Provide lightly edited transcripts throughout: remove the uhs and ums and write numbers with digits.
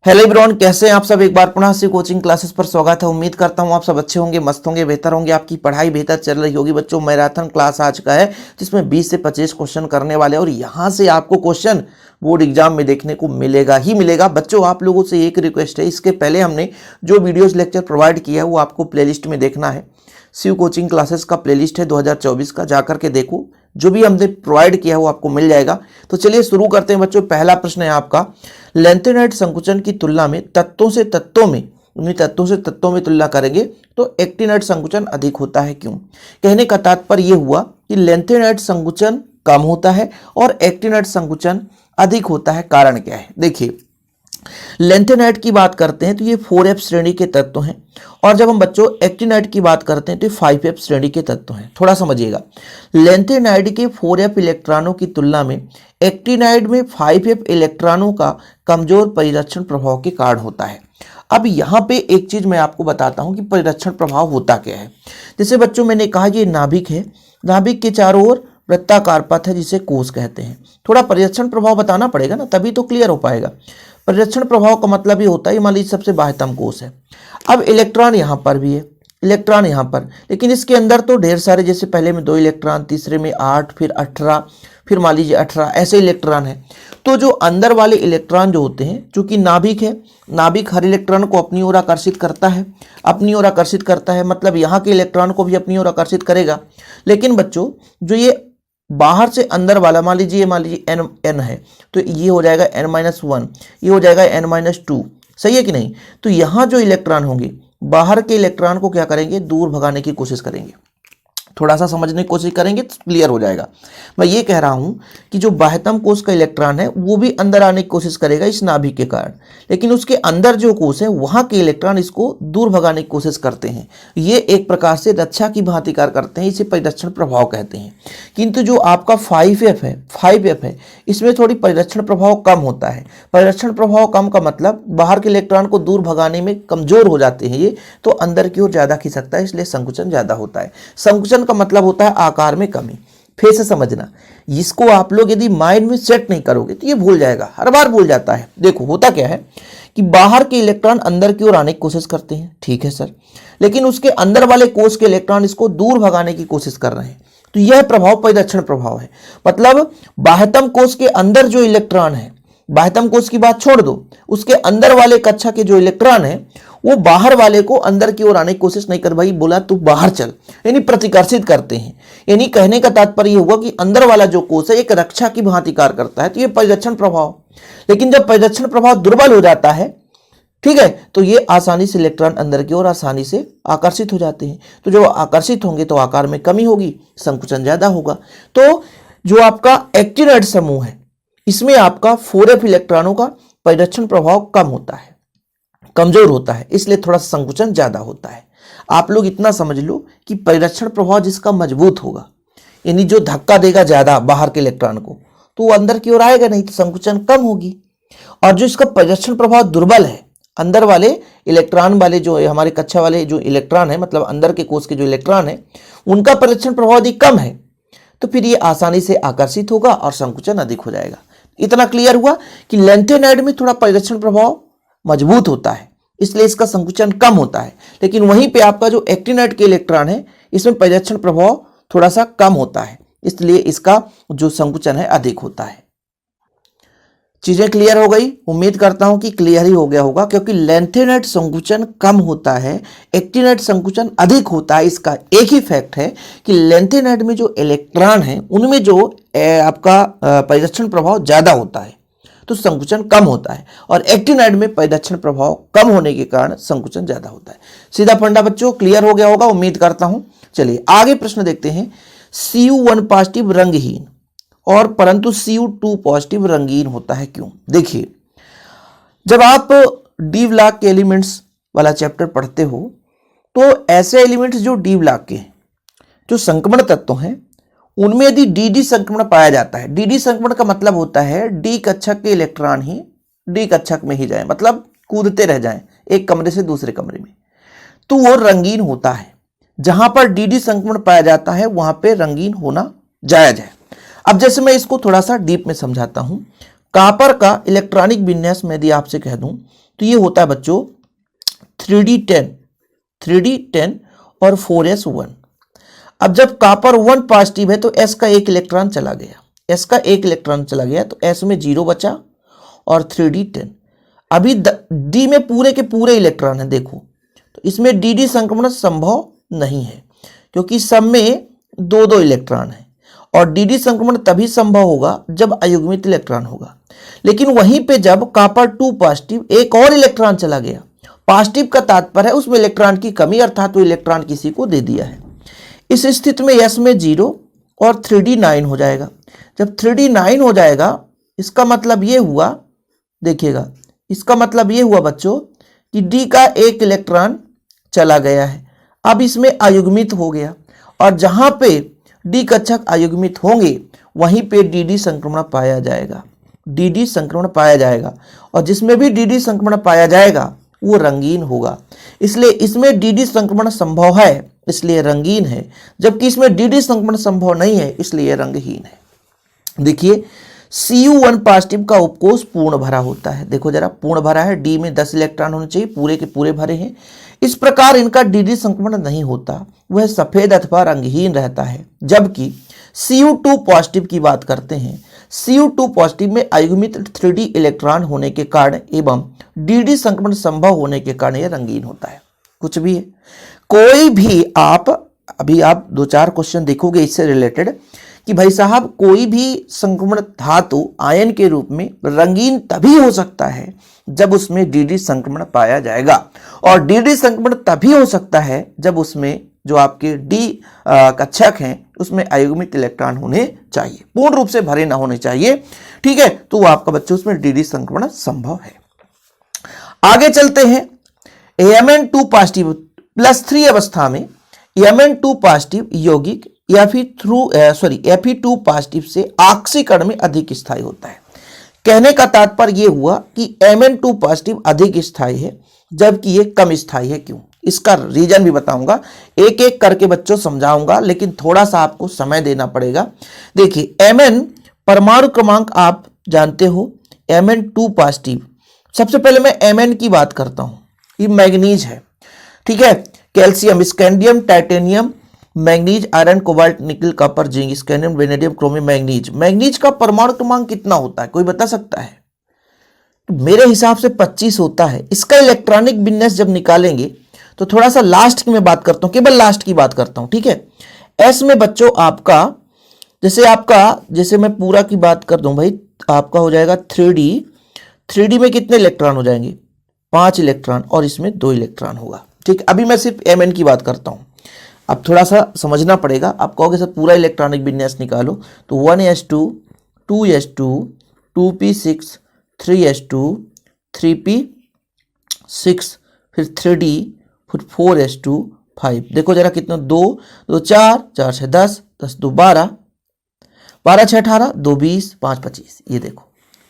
Hello everyone, कैसे हैं आप सब। एक बार पुनः से कोचिंग क्लासेस पर स्वागत है। उम्मीद करता हूं आप सब अच्छे होंगे, मस्त होंगे, बेहतर होंगे, आपकी पढ़ाई बेहतर चल रही होगी। बच्चों, मैराथन क्लास आज का है जिसमें 20 से 25 क्वेश्चन करने वाले हैं और यहां से आपको क्वेश्चन बोर्ड एग्जाम में देखने को मिलेगा ही मिलेगा। बच्चों, आप लोगों से एक रिक्वेस्ट है, इसके पहले हमने जो वीडियोज लेक्चर प्रोवाइड किया है वो आपको प्लेलिस्ट में देखना है। शिव कोचिंग क्लासेस का प्लेलिस्ट है 2024 का, जाकर के देखो। जो भी हमने प्रोवाइड किया है वो आपको मिल जाएगा। तो चलिए शुरू करते हैं बच्चों। पहला प्रश्न है आपका, लेंथेनाइड संकुचन की तुलना में तत्वों से तत्वों में तुलना करेंगे तो एक्टिनाइड संकुचन अधिक होता है, क्यों? कहने का तात्पर्य यह हुआ कि लेंथेनाइड संकुचन कम होता है और एक्टिनाइड संकुचन अधिक होता है। कारण क्या है? देखिए, लेंथेनाइड की बात करते हैं तो ये 4f श्रेणी के तत्व हैं और जब हम बच्चों एक्टिनाइड की बात करते हैं तो 5f श्रेणी के तत्व हैं। थोड़ा समझिएगा, लेंथेनाइड के 4f इलेक्ट्रॉनों की तुलना में एक्टिनाइड में 5f इलेक्ट्रॉनों का कमजोर परिरक्षण प्रभाव के कारण होता है। अब यहाँ पे एक चीज मैं आपको बताता हूँ कि परिरक्षण प्रभाव होता क्या है। जैसे बच्चों मैंने कहा ये नाभिक है, नाभिक के चारों ओर वृत्ताकार पथ है जिसे कोष कहते हैं। थोड़ा परिरक्षण प्रभाव बताना पड़ेगा ना, तभी तो क्लियर हो पाएगा। परिरक्षण प्रभाव का मतलब ये होता है, मान लीजिए सबसे बाह्यतम कोष है। अब इलेक्ट्रॉन यहाँ पर भी है, इलेक्ट्रॉन यहाँ पर, लेकिन इसके अंदर तो ढेर सारे, जैसे पहले में 2 इलेक्ट्रॉन, तीसरे में 8, फिर 18, फिर मान लीजिए 18, ऐसे इलेक्ट्रॉन है। तो जो अंदर वाले इलेक्ट्रॉन जो होते हैं, चूंकि नाभिक है, नाभिक हर इलेक्ट्रॉन को अपनी ओर आकर्षित करता है, मतलब यहाँ के इलेक्ट्रॉन को भी अपनी ओर आकर्षित करेगा। लेकिन बच्चों, जो ये बाहर से अंदर वाला, मान लीजिए n है तो ये हो जाएगा n-1, ये हो जाएगा n-2, सही है कि नहीं? तो यहाँ जो इलेक्ट्रॉन होंगे, बाहर के इलेक्ट्रॉन को क्या करेंगे? दूर भगाने की कोशिश करेंगे। थोड़ा सा समझने की कोशिश करेंगे तो क्लियर हो जाएगा। मैं ये कह रहा हूं कि जो बाह्यतम कोष का इलेक्ट्रॉन है वो भी अंदर आने की कोशिश करेगा इस नाभिक के कारण, लेकिन उसके अंदर जो कोष है वहां के इलेक्ट्रॉन इसको दूर भगाने की कोशिश करते हैं। ये एक प्रकार से रक्षा की भांति कार्य करते हैं, इसे परिरक्षण प्रभाव कहते हैं। किंतु जो आपका 5f है, इसमें थोड़ी परिरक्षण प्रभाव कम होता है। परिरक्षण प्रभाव कम का मतलब बाहर के इलेक्ट्रॉन को दूर भगाने में कमजोर हो जाते हैं ये, तो अंदर की ओर ज्यादा खिसकता है, इसलिए संकुचन ज्यादा होता है। संकुचन का मतलब होता है आकार में कमी। फिर से समझना, इसको आप लोग यदि माइंड में सेट नहीं करोगे तो ये भूल जाएगा, हर बार भूल जाता है। देखो होता क्या है कि बाहर के इलेक्ट्रॉन अंदर की ओर आने की कोशिश करते हैं, ठीक है सर, लेकिन उसके अंदर वाले कोष के इलेक्ट्रॉन इसको दूर भगाने की कोशिश कर रहे हैं। तो यह प्रभाव परिरक्षण प्रभाव है। मतलब बाह्यतम कोष के अंदर जो इलेक्ट्रॉन है, बाह्यतम कोष की बात छोड़ दो, उसके अंदर वाले कक्षा के जो इलेक्ट्रॉन है वो बाहर वाले को अंदर की ओर आने की कोशिश नहीं कर, भाई बोला तू बाहर चल, यानी प्रतिकर्षित करते हैं। यानी कहने का तात्पर्य हुआ कि अंदर वाला जो कोष है एक रक्षा की भांति कार्य करता है, तो ये परिरक्षण प्रभाव। लेकिन जब परिरक्षण प्रभाव दुर्बल हो जाता है, ठीक है, तो ये आसानी से इलेक्ट्रॉन अंदर की ओर आसानी से आकर्षित हो जाते हैं। तो जो आकर्षित होंगे तो आकार में कमी होगी, संकुचन ज्यादा होगा। तो जो आपका एक्टिनाइड समूह है इसमें आपका 4f इलेक्ट्रॉनों का परिरक्षण प्रभाव कम होता है, कमजोर होता है, इसलिए थोड़ा संकुचन ज्यादा होता है। आप लोग इतना समझ लो कि परिरक्षण प्रभाव जिसका मजबूत होगा, यानी जो धक्का देगा ज्यादा बाहर के इलेक्ट्रॉन को, तो वो अंदर की ओर आएगा नहीं, तो संकुचन कम होगी। और जो इसका परिरक्षण प्रभाव दुर्बल है, अंदर वाले इलेक्ट्रॉन वाले जो हमारे कक्षा वाले जो इलेक्ट्रॉन है, मतलब अंदर के कोष के जो इलेक्ट्रॉन है, उनका परिरक्षण प्रभाव यदि कम है तो फिर ये आसानी से आकर्षित होगा और संकुचन अधिक हो जाएगा। इतना क्लियर हुआ कि लेंथेनाइड में थोड़ा परिरक्षण प्रभाव मजबूत होता है, इसलिए इसका संकुचन कम होता है। लेकिन वहीं पे आपका जो एक्टिनाइड के इलेक्ट्रॉन है इसमें परिरक्षण प्रभाव थोड़ा सा कम होता है, इसलिए इसका जो संकुचन है अधिक होता है। चीजें क्लियर हो गई? उम्मीद करता हूं कि क्लियर ही हो गया होगा, क्योंकि लेंथेनाइड संकुचन कम होता है, एक्टिनाइड संकुचन अधिक होता है। इसका एक ही फैक्ट है कि लेंथेनाइड में जो इलेक्ट्रॉन है उनमें जो आपका परिरक्षण प्रभाव ज्यादा होता है तो संकुचन कम होता है, और एक्टिनाइड में परिरक्षण प्रभाव कम होने के कारण संकुचन ज्यादा होता है। सीधा फंडा बच्चों क्लियर हो गया होगा, उम्मीद करता हूं। चलिए आगे प्रश्न देखते हैं। Cu1 पॉजिटिव रंगहीन और परंतु Cu2 पॉजिटिव रंगीन होता है, क्यों? देखिए, जब आप डी ब्लॉक के एलिमेंट्स वाला चैप्टर पढ़ते हो तो ऐसे एलिमेंट्स जो डी ब्लॉक के जो संक्रमण तत्व हैं उनमें यदि डी संक्रमण पाया जाता है, डी संक्रमण का मतलब होता है डी कक्षक के इलेक्ट्रॉन ही डी कक्षक में ही जाए, मतलब कूदते रह जाएं एक कमरे से दूसरे कमरे में, तो वो रंगीन होता है। जहां पर डी संक्रमण पाया जाता है वहां पे रंगीन होना जायज है। अब जैसे मैं इसको थोड़ा सा डीप में समझाता हूं, कॉपर का इलेक्ट्रॉनिक विन्यास में यदि आपसे कह दूं तो ये होता है बच्चों 3d10 और 4s1। अब जब कॉपर 1 पॉजिटिव है तो s का एक इलेक्ट्रॉन चला गया, s का एक इलेक्ट्रॉन चला गया तो s में 0 बचा और 3d10। अभी d में पूरे के पूरे इलेक्ट्रॉन है, देखो तो इसमें dd संक्रमण संभव नहीं है क्योंकि सब में 2-2 इलेक्ट्रॉन है, और dd संक्रमण तभी संभव होगा जब अयुग्मित इलेक्ट्रॉन होगा। लेकिन वहीं पे जब कॉपर 2 पॉजिटिव एक और इलेक्ट्रॉन चला गया, पॉजिटिव का तात्पर्य है उसमें इलेक्ट्रॉन की कमी, अर्थात वो इलेक्ट्रॉन किसी को दे दिया है। इस स्थिति में s में 0 और 3d 9 हो जाएगा। जब 3d 9 हो जाएगा इसका मतलब ये हुआ, देखिएगा इसका मतलब ये हुआ बच्चों कि d का एक इलेक्ट्रॉन चला गया है, अब इसमें अयुग्मित हो गया, और जहां पे d कक्षक अयुग्मित होंगे वहीं पे dd संक्रमण पाया जाएगा, dd संक्रमण पाया जाएगा, और जिसमें भी dd संक्रमण पाया जाएगा वो रंगीन होगा। इसलिए इसमें dd संक्रमण संभव है इसलिए रंगीन है, जबकि इसमें dd संक्रमण संभव नहीं है इसलिए रंगहीन है। देखिए Cu1 पॉजिटिव का उपकोष पूर्ण भरा होता है, देखो जरा पूर्ण भरा है, d में 10 इलेक्ट्रॉन होने चाहिए, पूरे के पूरे भरे हैं। इस प्रकार इनका dd संक्रमण नहीं होता, वह सफेद अथवा रंगहीन रहता है। जबकि Cu2 पॉजिटिव की बात करते हैं, Cu2 पॉजिटिव में अयुग्मित 3d इलेक्ट्रॉन होने के कारण एवं dd संक्रमण संभव होने के कारण यह रंगीन होता है। कुछ भी है, कोई भी अभी आप 2-4 क्वेश्चन देखोगे इससे रिलेटेड कि भाई साहब कोई भी संक्रमण धातु आयन के रूप में रंगीन तभी हो सकता है जब उसमें dd संक्रमण पाया जाएगा, और dd संक्रमण तभी हो सकता है जब उसमें जो आपके d कक्षक हैं उसमें अयुग्मित इलेक्ट्रॉन होने चाहिए, पूर्ण रूप से भरे ना होने चाहिए। ठीक है, तो वो आपका बच्चों उसमें dd संक्रमण संभव है। आगे चलते हैं, Mn2 पॉजिटिव +3 अवस्था में Mn2 पॉजिटिव यौगिक Fe2 पॉजिटिव से ऑक्सीकरण में अधिक स्थायी होता है। कहने का तात्पर्य यह हुआ कि Mn2 पॉजिटिव अधिक स्थायी है जबकि ये कम स्थायी है। क्यों, इसका रीजन भी बताऊंगा, एक एक करके बच्चों समझाऊंगा, लेकिन थोड़ा सा आपको समय देना पड़ेगा। देखिए Mn परमाणु क्रमांक आप जानते हो, Mn2 पॉजिटिव, सबसे पहले मैं Mn की बात करता हूं, ये मैग्नीज है, ठीक है, calcium, scandium, titanium, manganese, iron, cobalt, nickel, copper, zinc, scandium, vanadium, chromium, manganese. Manganese का परमाणु क्रमांक कितना होता है, कोई बता सकता है? मेरे हिसाब से 25 होता है। इसका इलेक्ट्रॉनिक विन्यास जब निकालेंगे तो थोड़ा सा लास्ट की मैं बात करता हूं, केवल लास्ट की बात करता हूं, ठीक है। एस में बच्चों आपका जैसे मैं पूरा की बात कर दूं भाई, आपका हो जाएगा 3d में कितने इलेक्ट्रॉन हो जाएंगे, 5 इलेक्ट्रॉन, और इसमें 2 इलेक्ट्रॉन होगा। ठीक, अभी मैं सिर्फ Mn की बात करता हूं, अब थोड़ा सा समझना पड़ेगा। आप कहोगे सर पूरा इलेक्ट्रॉनिक विन्यास निकालो, तो 1s2, 2s2, 2p6, 3s2, 3p6, फिर 3d, फिर 4s2, 5। देखो जरा कितना, 2 2 4, 4 6 10, 10 2 12, 12 6 18, 2 20, 5 25। ये देखो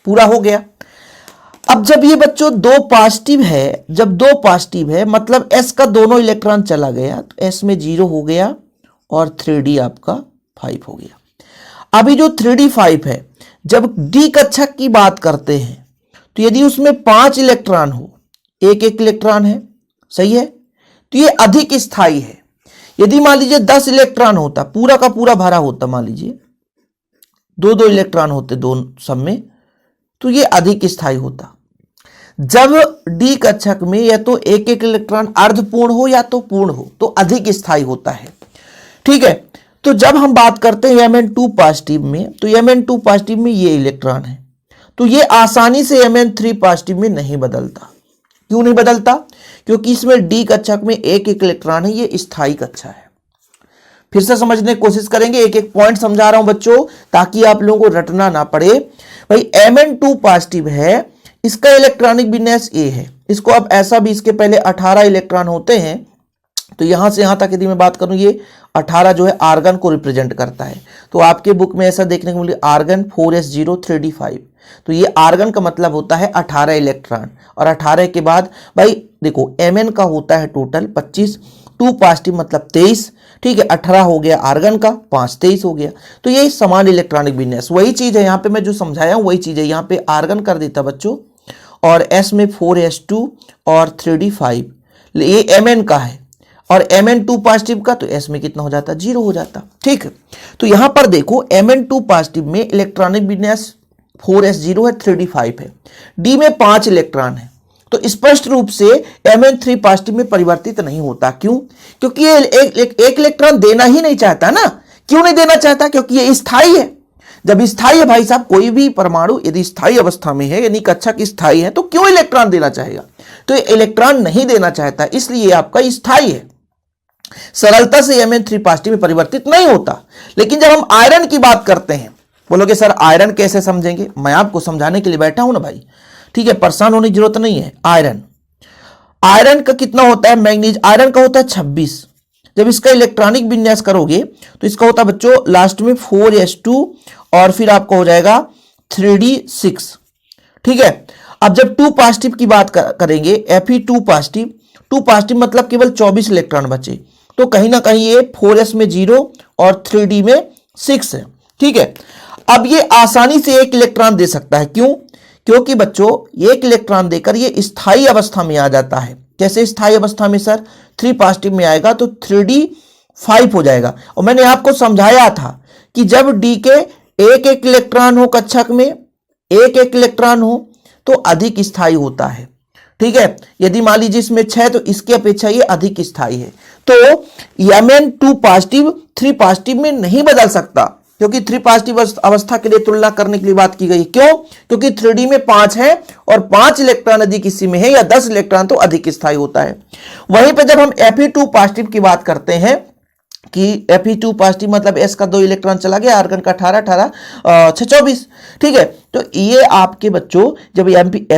पूरा हो गया। अब जब ये बच्चों 2 पॉजिटिव है, जब 2 पॉजिटिव है मतलब s का दोनों इलेक्ट्रॉन चला गया तो s में 0 हो गया और 3d आपका 5 हो गया। अभी जो 3d 5 है, जब d कक्षक की बात करते हैं तो यदि उसमें 5 इलेक्ट्रॉन हो, एक इलेक्ट्रॉन है, सही है, तो ये अधिक स्थायी है। यदि मान लीजिए 10 इलेक्ट्रॉन होता, पूरा का पूरा भरा होता, मान लीजिए 2-2 इलेक्ट्रॉन होते दोनों सब में, तो ये अधिक स्थायी होता। जब डी कक्षक में या तो एक इलेक्ट्रॉन अर्धपूर्ण हो या तो पूर्ण हो तो अधिक स्थायी होता है। ठीक है, तो जब हम बात करते हैं Mn2 पॉजिटिव में, तो Mn2 पॉजिटिव में ये इलेक्ट्रॉन है, तो ये आसानी से Mn3 पॉजिटिव में नहीं बदलता। क्यों नहीं बदलता? क्योंकि इसमें डी कक्षक में एक इलेक्ट्रॉन है, ये स्थायी कक्षा है। फिर से समझने की कोशिश करेंगे, एक एक पॉइंट समझा रहा हूं बच्चों ताकि आप लोगों को रटना ना पड़े। भाई Mn2 पॉजिटिव है, इसका इलेक्ट्रॉनिक विन्यास ए है। इसको अब ऐसा भी, इसके पहले 18 इलेक्ट्रॉन होते हैं, तो यहां से यहां तक यदि मैं बात करूं, ये 18 जो है आर्गन को रिप्रेजेंट करता है। तो आपके बुक में ऐसा देखने को मिले आर्गन 4s0 3d5, तो ये आर्गन का मतलब होता है 18 इलेक्ट्रॉन। और 18 के बाद भाई देखो Mn का होता है टोटल 25, 2 पॉजिटिव मतलब 23, ठीक है, 18 हो गया आर्गन का, 5 23 हो गया। तो ये समान इलेक्ट्रॉनिक विन्यास, वही चीज है यहाँ पे मैं जो समझाया हूँ वही चीज है। यहाँ पे आर्गन कर देता बच्चों, और s में 4s2 और 3d5, ये mn का है, और mn2 पॉजिटिव का, तो s में कितना हो जाता, 0 हो जाता, ठीक है। तो यहां पर देखो mn2 पॉजिटिव में इलेक्ट्रॉनिक विन्यास 4s0 है, 3d5 है, d में 5 इलेक्ट्रॉन है, तो स्पष्ट रूप से mn3 पॉजिटिव में परिवर्तित नहीं होता। क्यों? क्योंकि ये एक इलेक्ट्रॉन देना ही नहीं चाहता ना। क्यों नहीं देना चाहता? क्योंकि ये स्थायी है। जब स्थायी है भाई साहब, कोई भी परमाणु यदि स्थायी अवस्था में है, यानी कक्षक स्थायी है, तो क्यों इलेक्ट्रॉन देना चाहेगा? तो ये इलेक्ट्रॉन नहीं देना चाहता, इसलिए आपका स्थायी है, सरलता से mn3 पॉजिटिव में परिवर्तित नहीं होता। लेकिन जब हम आयरन की बात करते हैं, बोलोगे सर आयरन कैसे समझेंगे? मैं आपको समझाने के लिए बैठा हूं ना भाई, ठीक है, परेशान होने की जरूरत नहीं है। आयरन का कितना होता है? मैग्नीज आयरन का होता है 26। जब इसका इलेक्ट्रॉनिक विन्यास करोगे तो इसका होता है बच्चों लास्ट में 4s2 और फिर आपका हो जाएगा 3d6, ठीक है। अब जब 2 पॉजिटिव की बात करेंगे, Fe2 पॉजिटिव, 2 पॉजिटिव मतलब केवल 24 इलेक्ट्रॉन बचे, तो कहीं ना कहीं ये 4s में 0 और 3d में 6 है, ठीक है। अब ये आसानी से एक इलेक्ट्रॉन दे सकता है। क्यों? क्योंकि बच्चों एक इलेक्ट्रॉन देकर ये स्थायी अवस्था में आ जाता है। कैसे स्थायी अवस्था में सर? 3 पॉजिटिव में आएगा तो 3d5 हो जाएगा। और मैंने आपको समझाया था कि जब d के एक एक इलेक्ट्रॉन हो कक्षक में, एक एक इलेक्ट्रॉन हो, तो अधिक स्थायी होता है, ठीक है। यदि मान लीजिए इसमें 6 तो इसकी अपेक्षा ये अधिक स्थायी है। तो mn2 पॉजिटिव 3 पॉजिटिव में नहीं बदल सकता, क्योंकि 3 पॉजिटिव अवस्था के लिए तुलना करने के लिए बात की गई। क्यों? क्योंकि 3d में 5 है और 5 इलेक्ट्रॉन यदि किसी में है या 10 इलेक्ट्रॉन तो अधिक स्थायी होता है। वहीं पे जब हम Fe2 पॉजिटिव की बात करते हैं कि Fe2 पॉजिटिव मतलब s का 2 इलेक्ट्रॉन चला गया, आर्गन का 18 6 24, ठीक है। तो ये आपके बच्चों जब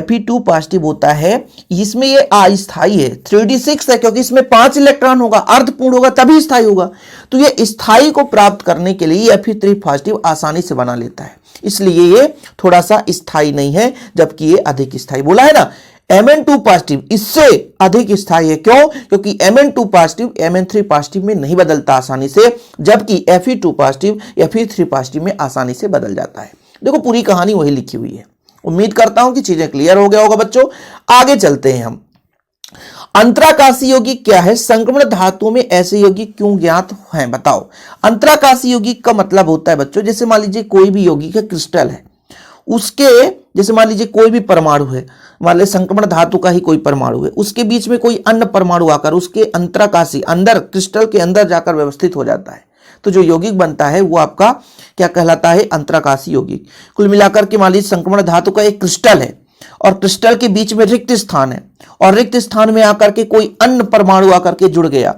Fe2 पॉजिटिव होता है, इसमें ये अस्थायी है, 3d6 है, क्योंकि इसमें 5 इलेक्ट्रॉन होगा, अर्धपूर्ण होगा तभी स्थायी होगा। तो ये स्थायी को प्राप्त करने के लिए Fe3 पॉजिटिव आसानी से बना लेता है, इसलिए ये थोड़ा सा स्थायी नहीं है, जबकि ये अधिक स्थायी। बोला है ना, mn2 पॉजिटिव इससे अधिक स्थायी है। क्यों? क्योंकि mn2 पॉजिटिव mn3 पॉजिटिव में नहीं बदलता आसानी से, जबकि Fe2 पॉजिटिव Fe3 पॉजिटिव में आसानी से बदल जाता है। देखो पूरी कहानी वही लिखी हुई है। उम्मीद करता हूं कि चीजें क्लियर हो गया होगा बच्चों। आगे चलते हैं हम। अंतराकाशी यौगिक क्या है? संक्रमण धातुओं में ऐसे यौगिक क्यों ज्ञात हैं? बताओ। अंतराकाशी यौगिक का मतलब होता है बच्चों, जैसे मान लीजिए कोई भी यौगिक है, क्रिस्टल है, उसके जैसे मान लीजिए कोई भी परमाणु है, मान लीजिए संक्रमण धातु का ही कोई परमाणु है, उसके बीच में कोई अन्य परमाणु आकर उसके अंतराकाशी अंदर क्रिस्टल के अंदर जाकर व्यवस्थित हो जाता है, तो जो यौगिक बनता है वो आपका क्या कहलाता है? अंतराकाशी यौगिक। कुल मिलाकर के मान लीजिए संक्रमण धातु का एक क्रिस्टल है और क्रिस्टल के बीच में रिक्त स्थान है, और रिक्त स्थान में आकर के कोई अन्य परमाणु आकर के जुड़ गया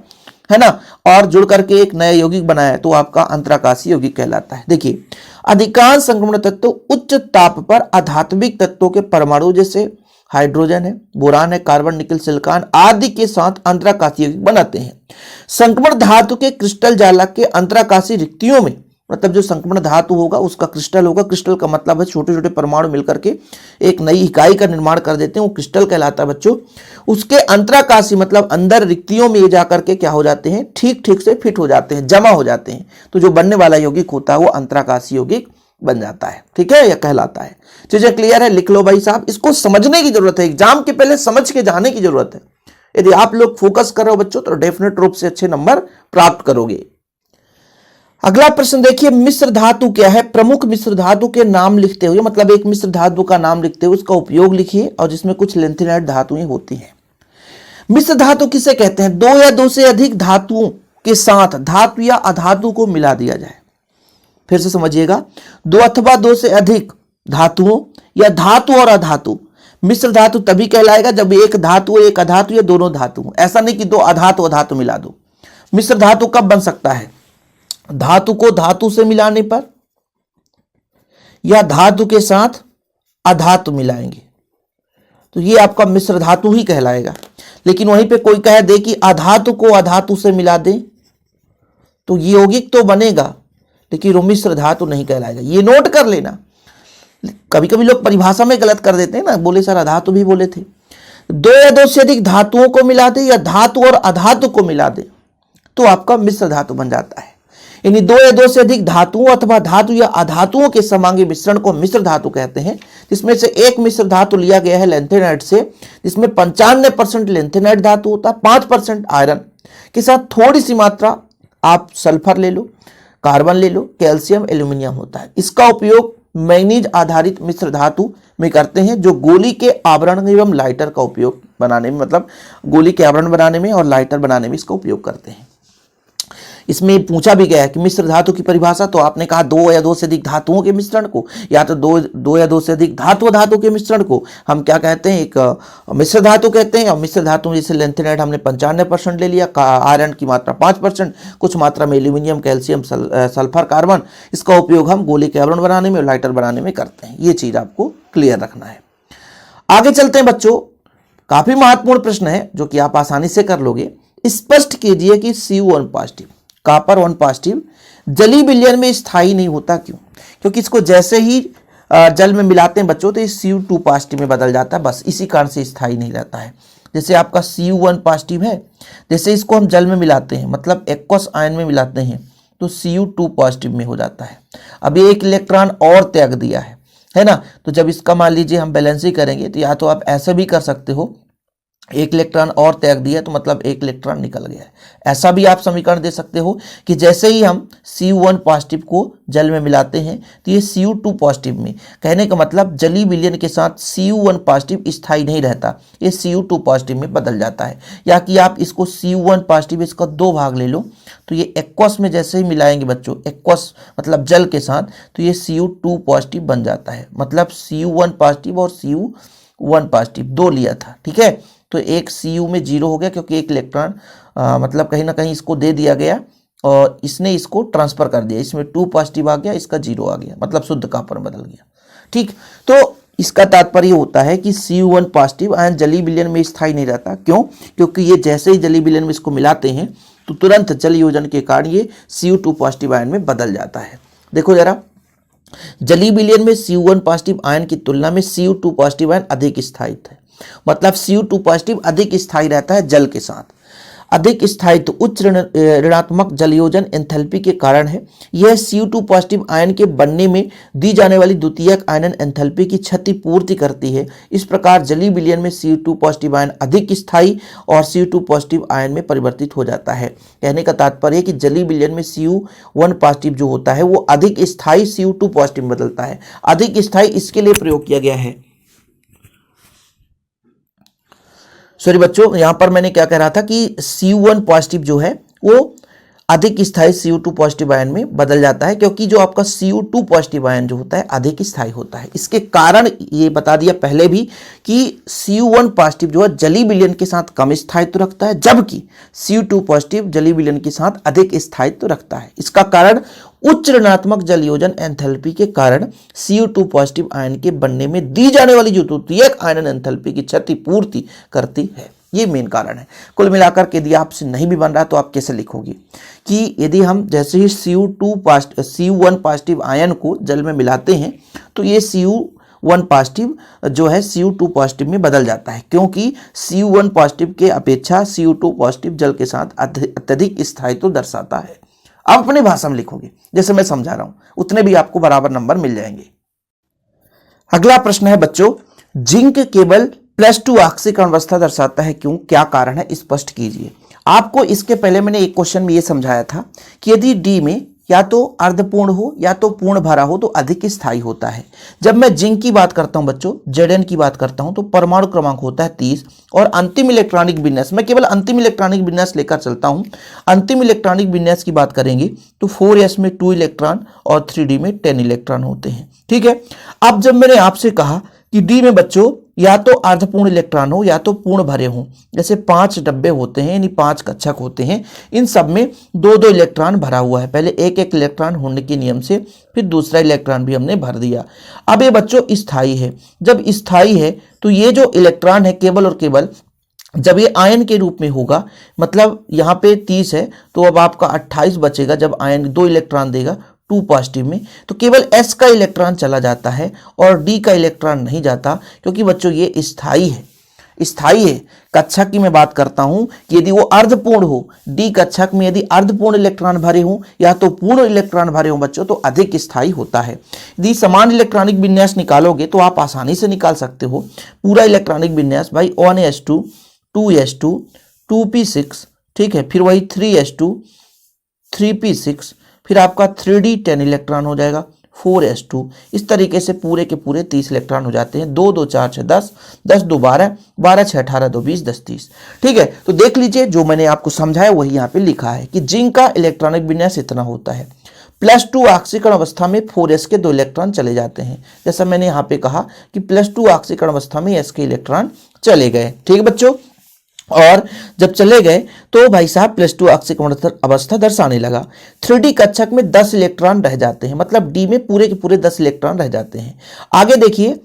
है ना, और जुड़ करके एक नया यौगिक बनाया, तो आपका अंतराकाशी यौगिक कहलाता है। देखिए अधिकांश संक्रमण तत्व उच्च ताप पर अधात्विक तत्वों के परमाणु जैसे हाइड्रोजन है, बोरान है, कार्बन, निकल, सिलिकॉन आदि के साथ अंतराकाशी यौगिक बनाते हैं। संक्रमण धातु के क्रिस्टल जालक के अंतराकाशी रिक्तियों में, मतलब जो संक्रमण धातु होगा उसका क्रिस्टल होगा, क्रिस्टल का मतलब है छोटे छोटे परमाणु मिलकर के एक नई इकाई का निर्माण कर देते हैं, वो क्रिस्टल कहलाता है बच्चों। उसके अंतराकाशी मतलब अंदर रिक्तियों में जाकर के क्या हो जाते हैं? ठीक ठीक से फिट हो जाते हैं, जमा हो जाते हैं, तो जो बनने वाला यौगिक होता है वो अंतराकाशी यौगिक बन जाता है, ठीक है, यह कहलाता है। चीजें क्लियर है? लिख लो भाई साहब, इसको समझने की जरूरत है, एग्जाम के पहले समझ के जाने की जरूरत है। यदि आप लोग फोकस कर रहे हो बच्चों तो डेफिनेट रूप से अच्छे नंबर प्राप्त करोगे। अगला प्रश्न देखिए, मिश्र धातु क्या है? प्रमुख मिश्र धातु के नाम लिखते हुए, मतलब एक मिश्र धातु का नाम लिखते हुए उसका उपयोग लिखिए, और जिसमें कुछ लेंथेनाइड धातुएं होती हैं। मिश्र धातु किसे कहते हैं? 2 या 2 से अधिक धातुओं के साथ धातु या अधातु को मिला दिया जाए। फिर से समझिएगा, 2 अथवा 2 से अधिक धातुओं या धातु और अधातु, मिश्र धातु तभी कहलाएगा जब एक धातु एक अधातु या दोनों धातु। ऐसा नहीं कि 2 अधातु अधातु मिला दो। मिश्र धातु कब बन सकता है? धातु को धातु से मिलाने पर, या धातु के साथ अधातु मिलाएंगे, तो ये आपका मिश्र धातु ही कहलाएगा। लेकिन वहीं पे कोई कह दे कि अधातु को अधातु से मिला दे, तो ये यौगिक तो बनेगा लेकिन वो मिश्र धातु नहीं कहलाएगा। ये नोट कर लेना, कभी कभी लोग परिभाषा में गलत कर देते हैं ना, बोले सर अधातु भी बोले थे। 2 या 2 से अधिक धातुओं को मिला दे या धातु और अधातु को मिला दे, तो आपका मिश्र धातु बन जाता है। यानी दो या दो से अधिक धातुओं अथवा धातु या अधातुओं के समांगी मिश्रण को मिश्र धातु कहते हैं, जिसमें से एक मिश्र धातु लिया गया है लैंथेनाइट से, जिसमें 95% लैंथेनाइट धातु होता है, 5% आयरन के साथ थोड़ी सी मात्रा आप सल्फर ले लो, कार्बन ले लो, कैल्शियम, एल्यूमिनियम होता है। इसका उपयोग मैग्नीज आधारित मिश्र धातु में करते हैं, जो गोली के आवरण एवं लाइटर का उपयोग बनाने में, मतलब गोली के आवरण बनाने में और लाइटर बनाने में इसका उपयोग करते हैं। इसमें पूछा भी गया है कि मिश्र धातु की परिभाषा, तो आपने कहा दो या दो से अधिक धातुओं के मिश्रण को, या तो दो या दो से अधिक धातु के मिश्रण को हम क्या कहते हैं, एक मिश्र धातु कहते हैं। और मिश्र धातु में जैसे लैंथेनाइट हमने 95% ले लिया, आयरन की मात्रा 5%, कुछ मात्रा में एल्यूमिनियम, कैल्शियम, सल्फर, कार्बन, इसका उपयोग हम गोली के आवरण बनाने में और लाइटर बनाने में करते हैं। ये चीज आपको क्लियर रखना है। आगे चलते हैं बच्चों, काफी महत्वपूर्ण प्रश्न है जो कि आप आसानी से कर लोगे। स्पष्ट कीजिए कि Cu1 पॉजिटिव, कॉपर 1 पॉजिटिव जलीय विलयन में स्थायी नहीं होता। क्यों? क्योंकि इसको जैसे ही जल में मिलाते हैं बच्चों तो ये Cu2 पॉजिटिव में बदल जाता है, बस इसी कारण से स्थायी नहीं रहता है। जैसे आपका Cu1 पॉजिटिव है, जैसे इसको हम जल में मिलाते हैं, मतलब एक्वस आयन में मिलाते हैं, तो Cu2 पॉजिटिव में हो जाता है। अब ये एक इलेक्ट्रॉन और त्याग दिया है ना, तो जब इसका मान लीजिए हम बैलेंसिंग करेंगे तो या तो आप ऐसे भी कर सकते हो, एक इलेक्ट्रॉन और त्याग दिया तो मतलब एक इलेक्ट्रॉन निकल गया है। ऐसा भी आप समीकरण दे सकते हो कि जैसे ही हम Cu1 पॉजिटिव को जल में मिलाते हैं तो ये Cu2 पॉजिटिव में, कहने का मतलब जलीय विलयन के साथ Cu1 पॉजिटिव स्थायी नहीं रहता, ये Cu2 पॉजिटिव में बदल जाता है। या कि आप इसको Cu1 पॉजिटिव इसका 2 भाग ले लो, तो ये एक्वस में जैसे ही मिलाएंगे बच्चों, एक्वस मतलब जल के साथ, तो ये Cu2 पॉजिटिव बन जाता है। मतलब Cu1 पॉजिटिव और Cu1 पॉजिटिव 2 लिया था, ठीक है, तो एक Cu में 0 हो गया क्योंकि एक इलेक्ट्रॉन मतलब कहीं ना कहीं इसको दे दिया गया और इसने इसको ट्रांसफर कर दिया, इसमें 2 पॉजिटिव आ गया, इसका 0 आ गया, मतलब शुद्ध कॉपर बदल गया। ठीक, तो इसका तात्पर्य होता है कि Cu1 पॉजिटिव आयन जलीय विलयन में स्थायी नहीं रहता। क्यों? क्योंकि ये जैसे ही जलीय विलयन में इसको मिलाते हैं तो तुरंत जल योजन के कारण ये Cu2 पॉजिटिव आयन में बदल जाता है। देखो जरा, जलीय विलयन में Cu1 पॉजिटिव आयन की तुलना में Cu2 पॉजिटिव आयन अधिक स्थायी है, मतलब Cu2 पॉजिटिव अधिक स्थायी रहता है जल के साथ। अधिक स्थायित्व उच्च ऋणात्मक जलयोजन एंथैल्पी के कारण है। यह Cu2 पॉजिटिव आयन के बनने में दी जाने वाली द्वितीयक आयनन एंथैल्पी की क्षतिपूर्ति करती है। इस प्रकार जलीय विलयन में Cu2 पॉजिटिव आयन अधिक स्थायी और Cu2 पॉजिटिव आयन में परिवर्तित हो जाता है। कहने का तात्पर्य है कि जलीय विलयन में Cu1 पॉजिटिव जो होता है वो अधिक स्थायी Cu2 पॉजिटिव बदलता है। अधिक स्थायी इसके लिए प्रयोग किया गया है। सॉरी बच्चों, यहां पर मैंने क्या कह रहा था कि Cu1 पॉजिटिव जो है वो अधिक स्थायी Cu2 पॉजिटिव आयन में बदल जाता है, क्योंकि जो आपका Cu2 पॉजिटिव आयन जो होता है अधिक स्थायी होता है। इसके कारण ये बता दिया पहले भी कि Cu1 पॉजिटिव जो है जलीय विलयन के साथ कम स्थायित्व रखता है, जबकि Cu2 पॉजिटिव जलीय विलयन के साथ अधिक स्थायित्व रखता है। इसका कारण उच्च ऋणात्मक जलयोजन एंथैल्पी के कारण Cu2 पॉजिटिव आयन के बनने में दी जाने वाली जो द्वितीयक आयनन एंथैल्पी की क्षतिपूर्ति करती है, ये मेन कारण है। कुल मिलाकर के यदि आपसे नहीं भी बन रहा तो आप कैसे लिखोगे कि यदि हम जैसे ही Cu1 पॉजिटिव आयन को जल में मिलाते हैं तो ये Cu1 पॉजिटिव जो है Cu2 पॉजिटिव में बदल जाता है, क्योंकि Cu1 पॉजिटिव के अपेक्षा Cu2 पॉजिटिव जल के साथ अत्यधिक स्थायित्व दर्शाता है। आप अपनी भाषा में लिखोगे जैसे मैं समझा रहा हूं, उतने भी आपको बराबर नंबर मिल जाएंगे। अगला प्रश्न है बच्चों, जिंक केवल +2 ऑक्सीकरण अवस्था दर्शाता है, क्यों? क्या कारण है? स्पष्ट कीजिए। आपको इसके पहले मैंने एक क्वेश्चन में यह समझाया था कि यदि डी में या तो अर्धपूर्ण हो या तो पूर्ण भरा हो तो अधिक स्थायी होता है। जब मैं जिंक की बात करता हूं बच्चों, Zn की बात करता हूं, तो परमाणु क्रमांक होता है 30 और अंतिम इलेक्ट्रॉनिक विन्यास, मैं केवल अंतिम इलेक्ट्रॉनिक विन्यास लेकर चलता हूं। अंतिम इलेक्ट्रॉनिक विन्यास की बात करेंगे तो 4s में 2 इलेक्ट्रॉन और 3d में 10 इलेक्ट्रॉन होते हैं। ठीक है, अब जब मैंने आपसे कहा कि डी में बच्चों या तो अर्धपूर्ण इलेक्ट्रॉन हो या तो पूर्ण भरे हो, जैसे 5 डब्बे होते हैं यानी 5 कक्षक होते हैं, इन सब में 2-2 इलेक्ट्रॉन भरा हुआ है। पहले एक इलेक्ट्रॉन होने के नियम से फिर दूसरा इलेक्ट्रॉन भी हमने भर दिया। अब ये बच्चों स्थायी है। जब स्थायी है तो ये जो इलेक्ट्रॉन है केवल और केवल जब ये आयन के रूप में होगा, मतलब यहाँ पे 30 है तो अब आपका 28 बचेगा। जब आयन 2 इलेक्ट्रॉन देगा 2 पॉजिटिव में, तो केवल S का इलेक्ट्रॉन चला जाता है और D का इलेक्ट्रॉन नहीं जाता, क्योंकि बच्चों ये स्थायी है। स्थायी है। कक्षक की मैं बात करता हूं कि यदि वो अर्धपूर्ण हो, डी कक्षक में यदि अर्धपूर्ण इलेक्ट्रॉन भरे हों या तो पूर्ण इलेक्ट्रॉन भरे हों बच्चों, तो अधिक स्थायी होता है। यदि समान इलेक्ट्रॉनिक विन्यास निकालोगे तो आप आसानी से निकाल सकते हो पूरा इलेक्ट्रॉनिक विन्यास भाई 1s2 2s2 2p6, ठीक है, फिर वही 3s2 3p6, फिर आपका 3d10 इलेक्ट्रॉन हो जाएगा 4s2। इस तरीके से पूरे के पूरे 30 इलेक्ट्रॉन हो जाते हैं। 2 2 4 6 10, 10 2 12, 12 6 18, 2 20, 10 30। ठीक है, तो देख लीजिए जो मैंने आपको समझाया वही यहाँ पे लिखा है कि जिंक का इलेक्ट्रॉनिक विन्यास इतना होता है। +2 ऑक्सीकरण अवस्था में 4s के 2 इलेक्ट्रॉन चले जाते हैं। जैसा मैंने यहाँ पे कहा कि +2 ऑक्सीकरण अवस्था में s के इलेक्ट्रॉन चले गए। ठीक है बच्चों, और जब चले गए तो भाई साहब +2 ऑक्सीकरण अवस्था दर्शाने लगा। 3d कक्षक में 10 इलेक्ट्रॉन रह जाते हैं, मतलब d में पूरे के पूरे 10 इलेक्ट्रॉन रह जाते हैं। आगे देखिए,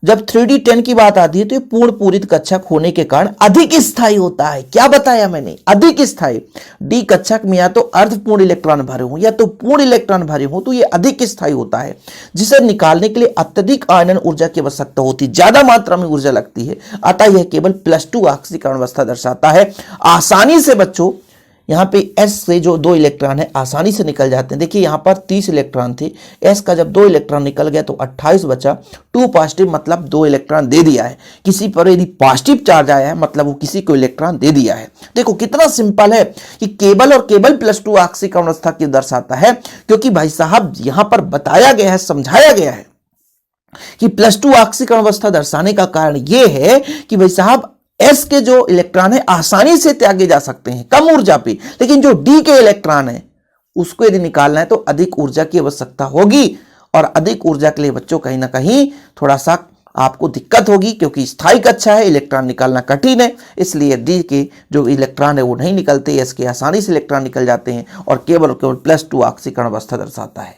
जब 3d10 की बात आती है तो ये पूर्ण पूरित कक्षक होने के कारण अधिक स्थायी होता है। क्या बताया मैंने? अधिक स्थायी। डी कक्षक में या तो अर्धपूर्ण इलेक्ट्रॉन भरे हों या तो पूर्ण इलेक्ट्रॉन भरे हों तो ये अधिक स्थायी होता है, जिसे निकालने के लिए अत्यधिक आयनन ऊर्जा की आवश्यकता होती है, ज्यादा मात्रा में ऊर्जा लगती है। अतः यह केवल +2 ऑक्सीकरण अवस्था दर्शाता है। आसानी से बच्चों यहाँ पे S से जो 2 इलेक्ट्रॉन है आसानी से निकल जाते हैं। देखिए यहाँ पर 30 इलेक्ट्रॉन थे, S का जब 2 इलेक्ट्रॉन निकल गया तो 28 बचा। 2 पॉजिटिव मतलब 2 इलेक्ट्रॉन दे दिया है। किसी पर यदि पॉजिटिव चार्ज आया है मतलब वो किसी को इलेक्ट्रॉन दे दिया है। देखो कितना सिंपल है कि केवल और केवल +2 ऑक्सीकरण अवस्था की दर्शाता है, क्योंकि भाई साहब यहाँ पर बताया गया है, समझाया गया है कि +2 ऑक्सीकरण अवस्था दर्शाने का कारण यह है कि भाई साहब S के जो इलेक्ट्रॉन है आसानी से त्यागे जा सकते हैं कम ऊर्जा पे, लेकिन जो D के इलेक्ट्रॉन है उसको यदि निकालना है तो अधिक ऊर्जा की आवश्यकता होगी, और अधिक ऊर्जा के लिए बच्चों कहीं ना कहीं थोड़ा सा आपको दिक्कत होगी, क्योंकि स्थायी कक्षा है, इलेक्ट्रॉन निकालना कठिन है। इसलिए D के जो इलेक्ट्रॉन है वो नहीं निकलते, S के आसानी से इलेक्ट्रॉन निकल जाते हैं और केवल +2 ऑक्सीकरण अवस्था दर्शाता है।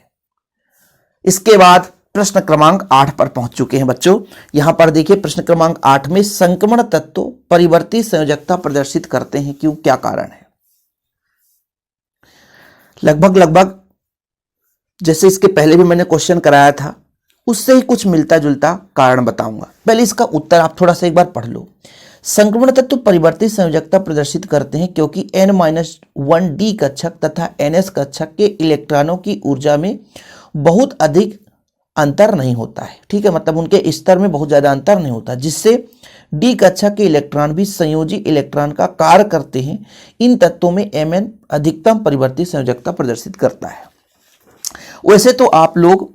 इसके बाद प्रश्न क्रमांक 8 पर पहुंच चुके हैं बच्चों। यहां पर देखिए प्रश्न क्रमांक 8 में संक्रमण तत्व परिवर्ती संयोजकता प्रदर्शित करते हैं, क्यों, क्या कारण है? लगभग जैसे इसके पहले भी मैंने क्वेश्चन कराया था उससे ही कुछ मिलता जुलता कारण बताऊंगा। पहले इसका उत्तर आप थोड़ा सा एक बार पढ़ लो। संक्रमण तत्व परिवर्ती संयोजकता प्रदर्शित करते हैं क्योंकि N-1d कक्षक तथा NS कक्षक के इलेक्ट्रॉनों की ऊर्जा में बहुत अधिक अंतर नहीं होता है। ठीक है, मतलब उनके स्तर में बहुत ज्यादा अंतर नहीं होता, जिससे डी कक्षक के इलेक्ट्रॉन भी संयोजी इलेक्ट्रॉन का कार्य करते हैं। इन तत्वों में Mn अधिकतम परिवर्ती संयोजकता प्रदर्शित करता है। वैसे तो आप लोग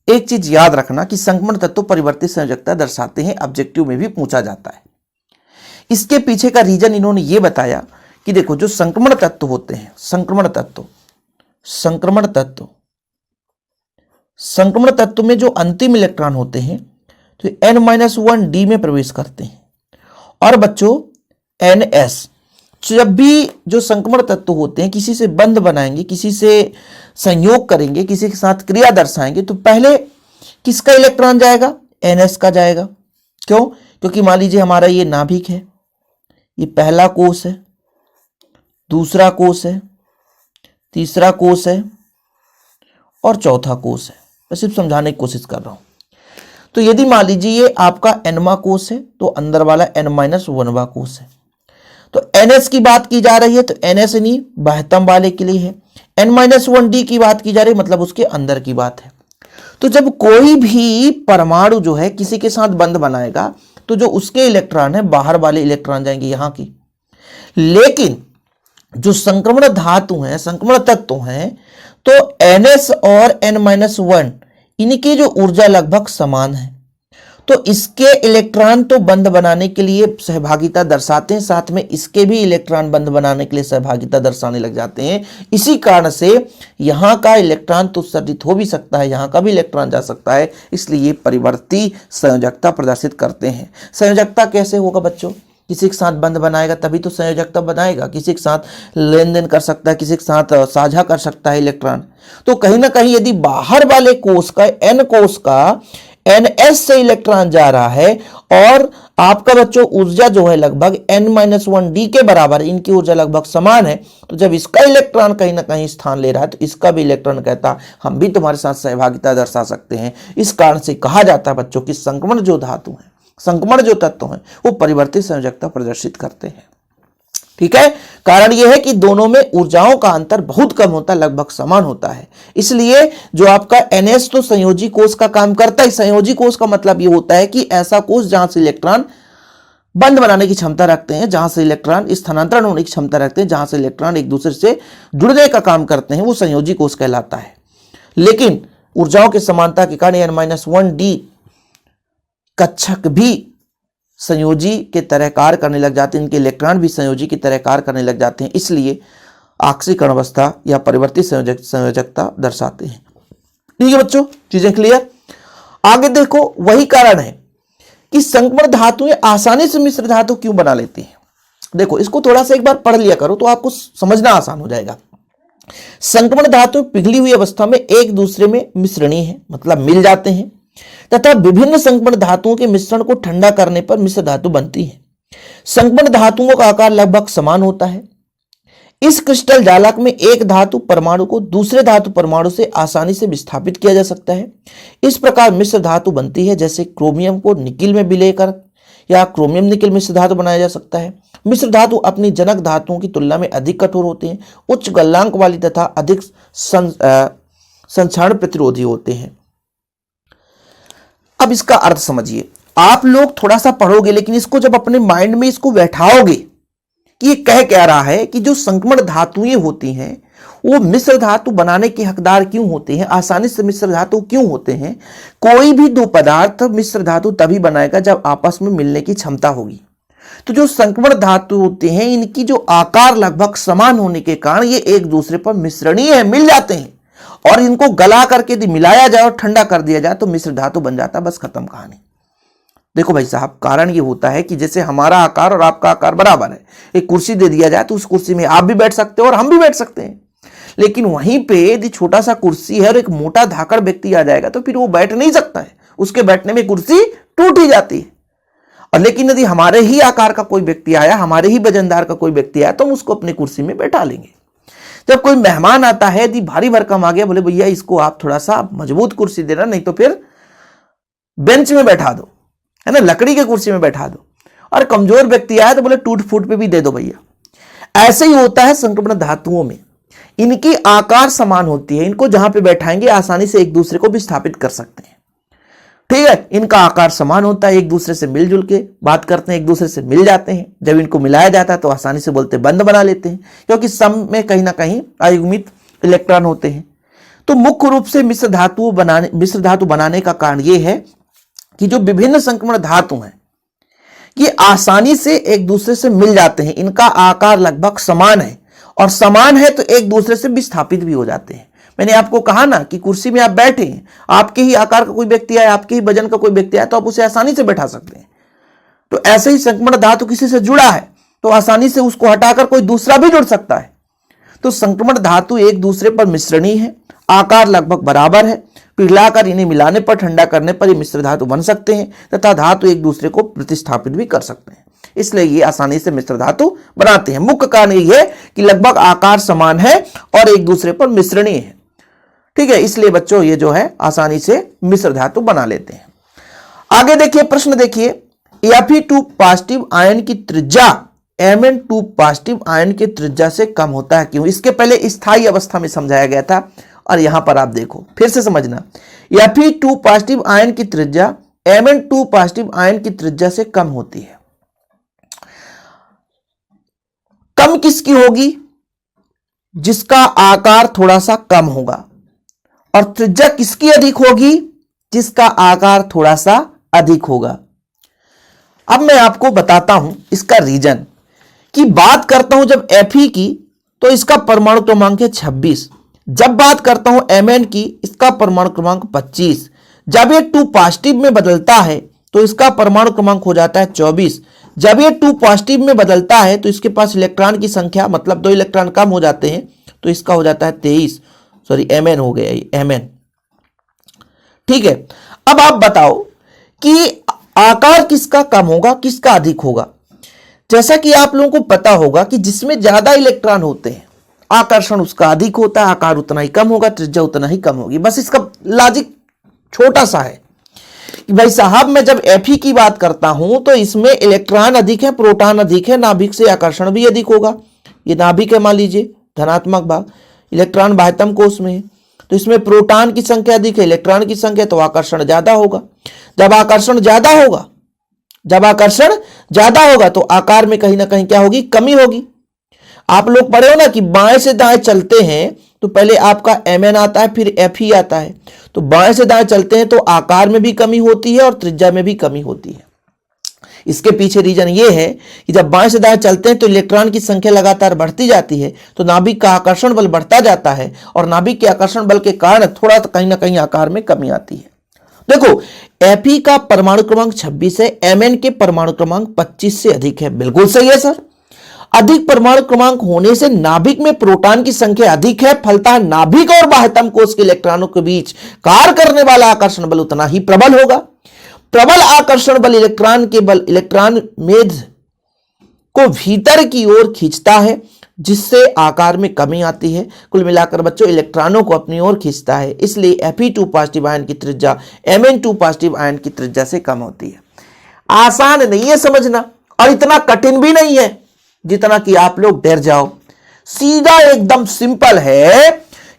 एक चीज याद रखना कि संक्रमण तत्व परिवर्ती संयोजकता दर्शाते हैं, ऑब्जेक्टिव में भी पूछा जाता है। इसके पीछे का रीजन इन्होंने ये बताया कि देखो जो संक्रमण तत्व होते हैं, संक्रमण तत्व में जो अंतिम इलेक्ट्रॉन होते हैं तो N-1d में प्रवेश करते हैं, और बच्चों NS जब भी जो संक्रमण तत्व होते हैं किसी से बंध बनाएंगे, किसी से संयोग करेंगे, किसी के साथ क्रिया दर्शाएंगे, तो पहले किसका इलेक्ट्रॉन जाएगा? NS का जाएगा। क्यों? क्योंकि मान लीजिए हमारा ये नाभिक है, ये पहला कोष है, दूसरा कोष है, तीसरा कोष है और चौथा कोष है। मैं सिर्फ समझाने की कोशिश कर रहा हूं। तो यदि मान लीजिए ये आपका Nवां कोष है तो अंदर वाला N-1वां कोष है। तो NS की बात की जा रही है तो NS नहीं बाह्यतम वाले के लिए है। N-1d की बात की जा रही है मतलब उसके अंदर की बात है। तो जब कोई भी परमाणु जो है किसी के साथ बंध बनाएगा तो जो उसके इलेक्ट्रॉन है बाहर वाले इलेक्ट्रॉन जाएंगे यहां की, लेकिन जो संक्रमण धातु हैं, संक्रमण तत्व हैं, तो NS और N-1 इनकी जो ऊर्जा लगभग समान है, तो इसके इलेक्ट्रॉन तो बंध बनाने के लिए सहभागिता दर्शाते हैं, साथ में इसके भी इलेक्ट्रॉन बंध बनाने के लिए सहभागिता दर्शाने लग जाते हैं। इसी कारण से यहां का इलेक्ट्रॉन तो उत्सर्जित हो भी सकता है, यहां का भी इलेक्ट्रॉन जा सकता है, इसलिए परिवर्ती संयोजकता प्रदर्शित करते हैं। संयोजकता कैसे होगा बच्चों? किसी के साथ बंध बनाएगा तभी तो संयोजकता बनाएगा, किसी के साथ लेन देन कर सकता है, किसी के साथ साझा कर सकता है इलेक्ट्रॉन। तो कहीं ना कहीं यदि बाहर वाले कोष का N कोष का NS से इलेक्ट्रॉन जा रहा है और आपका बच्चों ऊर्जा जो है लगभग N-1d के बराबर, इनकी ऊर्जा लगभग समान है, तो जब इसका इलेक्ट्रॉन कहीं ना कहीं स्थान ले रहा है तो इसका भी इलेक्ट्रॉन कहता हम भी तुम्हारे साथ सहभागिता दर्शा सकते हैं। इस कारण से कहा जाता है बच्चों कि संक्रमण जो धातु है, संक्रमण जो तत्व हैं वो परिवर्तित संयोजकता प्रदर्शित करते हैं। ठीक है, कारण यह है कि दोनों में ऊर्जाओं का अंतर बहुत कम होता है, लगभग समान होता है। इसलिए जो आपका NH तो संयोजी कोष का काम करता है। संयोजी कोष का मतलब यह होता है कि ऐसा कोष जहां से इलेक्ट्रॉन बंद बनाने की क्षमता रखते हैं, जहां से इलेक्ट्रॉन स्थानांतरण होने की क्षमता रखते हैं, जहां से इलेक्ट्रॉन एक दूसरे से जुड़ने का काम करते हैं, वो संयोजी कोष कहलाता है। लेकिन ऊर्जाओं की समानता के कारण N-1D कक्षक भी संयोजी के तरह कार्य करने लग जाते हैं, इनके इलेक्ट्रॉन भी संयोजी की तरह कार्य करने लग जाते हैं, इसलिए आक्सीकरण अवस्था या परिवर्तित संयोजकता दर्शाते हैं। ठीक है बच्चों, चीजें क्लियर। आगे देखो, वही कारण है कि संक्रमण धातुएं आसानी से मिश्र धातु क्यों बना लेती हैं। देखो, इसको थोड़ा सा एक बार पढ़ लिया करो तो आपको समझना आसान हो जाएगा। संक्रमण धातु पिघली हुई अवस्था में एक दूसरे में मिश्रणीय है, मतलब मिल जाते हैं, तथा विभिन्न संक्रमण धातुओं के मिश्रण को ठंडा करने पर मिश्र धातु बनती है। संक्रमण धातुओं का आकार लगभग समान होता है। इस क्रिस्टल जालक में एक धातु परमाणु को दूसरे धातु परमाणु से आसानी से विस्थापित किया जा सकता है। इस प्रकार मिश्र धातु बनती है, जैसे क्रोमियम को निकिल में विलय कर या क्रोमियम निकिल मिश्र धातु बनाया जा सकता है। मिश्र धातु अपनी जनक धातुओं की तुलना में अधिक कठोर होते हैं, उच्च गलनांक वाली तथा अधिक संक्षारण प्रतिरोधी होते हैं। अब इसका अर्थ समझिए। आप लोग थोड़ा सा पढ़ोगे, लेकिन इसको जब अपने माइंड में इसको बैठाओगे कि ये कह क्या रहा है कि जो संक्रमण धातुएं होती हैं वो मिश्र धातु बनाने के हकदार क्यों होते हैं, आसानी से मिश्र धातु क्यों होते हैं। कोई भी दो पदार्थ मिश्र धातु तभी बनाएगा जब आपस में मिलने की क्षमता होगी। तो जो संक्रमण धातु होते हैं इनकी जो आकार लगभग समान होने के कारण ये एक दूसरे पर मिश्रणीय है, मिल जाते हैं, और इनको गला करके यदि मिलाया जाए और ठंडा कर दिया जाए तो मिश्र धातु बन जाता है। बस खत्म कहानी। देखो भाई साहब, कारण ये होता है कि जैसे हमारा आकार और आपका आकार बराबर है, एक कुर्सी दे दिया जाए तो उस कुर्सी में आप भी बैठ सकते हो और हम भी बैठ सकते हैं। लेकिन वहीं पे यदि छोटा सा कुर्सी है और एक मोटा धाकड़ व्यक्ति आ जाएगा तो फिर वो बैठ नहीं सकता है, उसके बैठने में कुर्सी टूट ही जाती है। और लेकिन यदि हमारे ही आकार का कोई व्यक्ति आया, हमारे ही वजनदार का कोई व्यक्ति आया, तो हम उसको अपनी कुर्सी में बैठा लेंगे। जब कोई मेहमान आता है, यदि भारी भरकम आ गया, बोले भैया इसको आप थोड़ा सा मजबूत कुर्सी देना, नहीं तो फिर बेंच में बैठा दो, है ना, लकड़ी के कुर्सी में बैठा दो। और कमजोर व्यक्ति आया तो बोले टूट फूट पे भी दे दो भैया। ऐसे ही होता है संक्रमण धातुओं में। इनकी आकार समान होती है, इनको जहां पे बैठाएंगे आसानी से एक दूसरे को भी स्थापित कर सकते हैं। ठीक है, इनका आकार समान होता है, एक दूसरे से मिलजुल के बात करते हैं, एक दूसरे से मिल जाते हैं। जब इनको मिलाया जाता है तो आसानी से बोलते बंद बना लेते हैं, क्योंकि सम में कहीं ना कहीं अयुग्मित इलेक्ट्रॉन होते हैं। तो मुख्य रूप से मिश्र धातु बनाने का कारण यह है कि जो विभिन्न संक्रमण धातु हैं ये आसानी से एक दूसरे से मिल जाते हैं, इनका आकार लगभग समान है, और समान है तो एक दूसरे से विस्थापित भी हो जाते हैं। मैंने आपको कहा ना कि कुर्सी में आप बैठे हैं, आपके ही आकार का कोई व्यक्ति आया, आपके ही वजन का कोई व्यक्ति आया, तो आप उसे आसानी से बैठा सकते हैं। तो ऐसे ही संक्रमण धातु किसी से जुड़ा है तो आसानी से उसको हटाकर कोई दूसरा भी जुड़ सकता है। तो संक्रमण धातु एक दूसरे पर मिश्रणीय है, आकार लगभग बराबर है, पिघलाकर इन्हें मिलाने पर, ठंडा करने पर ये मिश्र धातु बन सकते हैं, तथा धातु एक दूसरे को प्रतिस्थापित भी कर सकते हैं। इसलिए ये आसानी से मिश्र धातु बनाते हैं। मुख्य कारण यह है कि लगभग आकार समान है और एक दूसरे पर मिश्रणीय है। ठीक है, इसलिए बच्चों ये जो है आसानी से मिश्र धातु बना लेते हैं। आगे देखिए, प्रश्न देखिए, Fe2 पॉजिटिव आयन की त्रिज्या Mn2 पॉजिटिव आयन की त्रिज्या से कम होता है क्यों? इसके पहले स्थायी अवस्था में समझाया गया था, और यहां पर आप देखो फिर से समझना। Fe2 पॉजिटिव आयन की त्रिज्या Mn2 पॉजिटिव आयन की त्रिज्या से कम होती है। कम किसकी होगी? जिसका आकार थोड़ा सा कम होगा। और त्रिज्या किसकी अधिक होगी? जिसका आकार थोड़ा सा अधिक होगा। अब मैं आपको बताता हूं इसका रीजन, कि बात करता हूं जब Fe की तो इसका परमाणु क्रमांक है 26। जब बात करता हूं Mn की, इसका परमाणु क्रमांक 25। जब ये 2 पॉजिटिव में बदलता है तो इसका परमाणु क्रमांक हो जाता है 24। जब ये 2 पॉजिटिव में बदलता है तो इसके पास इलेक्ट्रॉन की संख्या, मतलब 2 इलेक्ट्रॉन कम हो जाते हैं, तो इसका हो जाता है 23। सॉरी, Mn हो गया ये, Mn। ठीक है, अब आप बताओ कि आकार किसका कम होगा, किसका अधिक होगा? जैसा कि आप लोगों को पता होगा कि जिसमें ज्यादा इलेक्ट्रॉन होते हैं आकर्षण उसका अधिक होता है, आकार उतना ही कम होगा, त्रिज्या उतना ही कम होगी। बस इसका लॉजिक छोटा सा है कि भाई साहब मैं जब Fe की बात करता हूं तो इसमें इलेक्ट्रॉन अधिक है, प्रोटॉन अधिक है, नाभिक से आकर्षण भी अधिक होगा। ये नाभिक है मान लीजिए, धनात्मक भाग, इलेक्ट्रॉन बाह्यतम कोश में है, तो इसमें प्रोटॉन की संख्या अधिक है, इलेक्ट्रॉन की संख्या, तो आकर्षण ज्यादा होगा। जब आकर्षण ज्यादा होगा तो आकार में कहीं ना कहीं क्या होगी, कमी होगी। आप लोग पढ़े हो ना कि बाएं से दाएं चलते हैं तो पहले आपका Mn आता है, फिर Fe आता है। तो बाएं से दाएं चलते हैं तो आकार में भी कमी होती है और त्रिज्या में भी कमी होती है। इसके पीछे रीजन ये है कि जब बाएं से दाएं चलते हैं तो इलेक्ट्रॉन की संख्या लगातार बढ़ती जाती है, तो नाभिक का आकर्षण बल बढ़ता जाता है और नाभिक के आकर्षण बल के कारण थोड़ा कहीं ना कहीं आकार में कमी आती है। देखो Fe का परमाणु क्रमांक 26 है, Mn के परमाणु क्रमांक 25 से अधिक है। बिल्कुल सही है सर। अधिक परमाणु क्रमांक होने से नाभिक में प्रोटॉन की संख्या अधिक है, फलतः नाभिक और बाह्यतम कोश के इलेक्ट्रॉनों के बीच कार्य करने वाला आकर्षण बल उतना ही प्रबल होगा। प्रबल आकर्षण बल इलेक्ट्रॉन मेद को भीतर की ओर खींचता है, जिससे आकार में कमी आती है। कुल मिलाकर बच्चों इलेक्ट्रॉनों को अपनी ओर खींचता है, इसलिए Fe2 पॉजिटिव आयन की त्रिज्या Mn2 पॉजिटिव आयन की त्रिज्या से कम होती है। आसान नहीं है समझना और इतना कठिन भी नहीं है जितना कि आप लोग डर जाओ। सीधा एकदम सिंपल है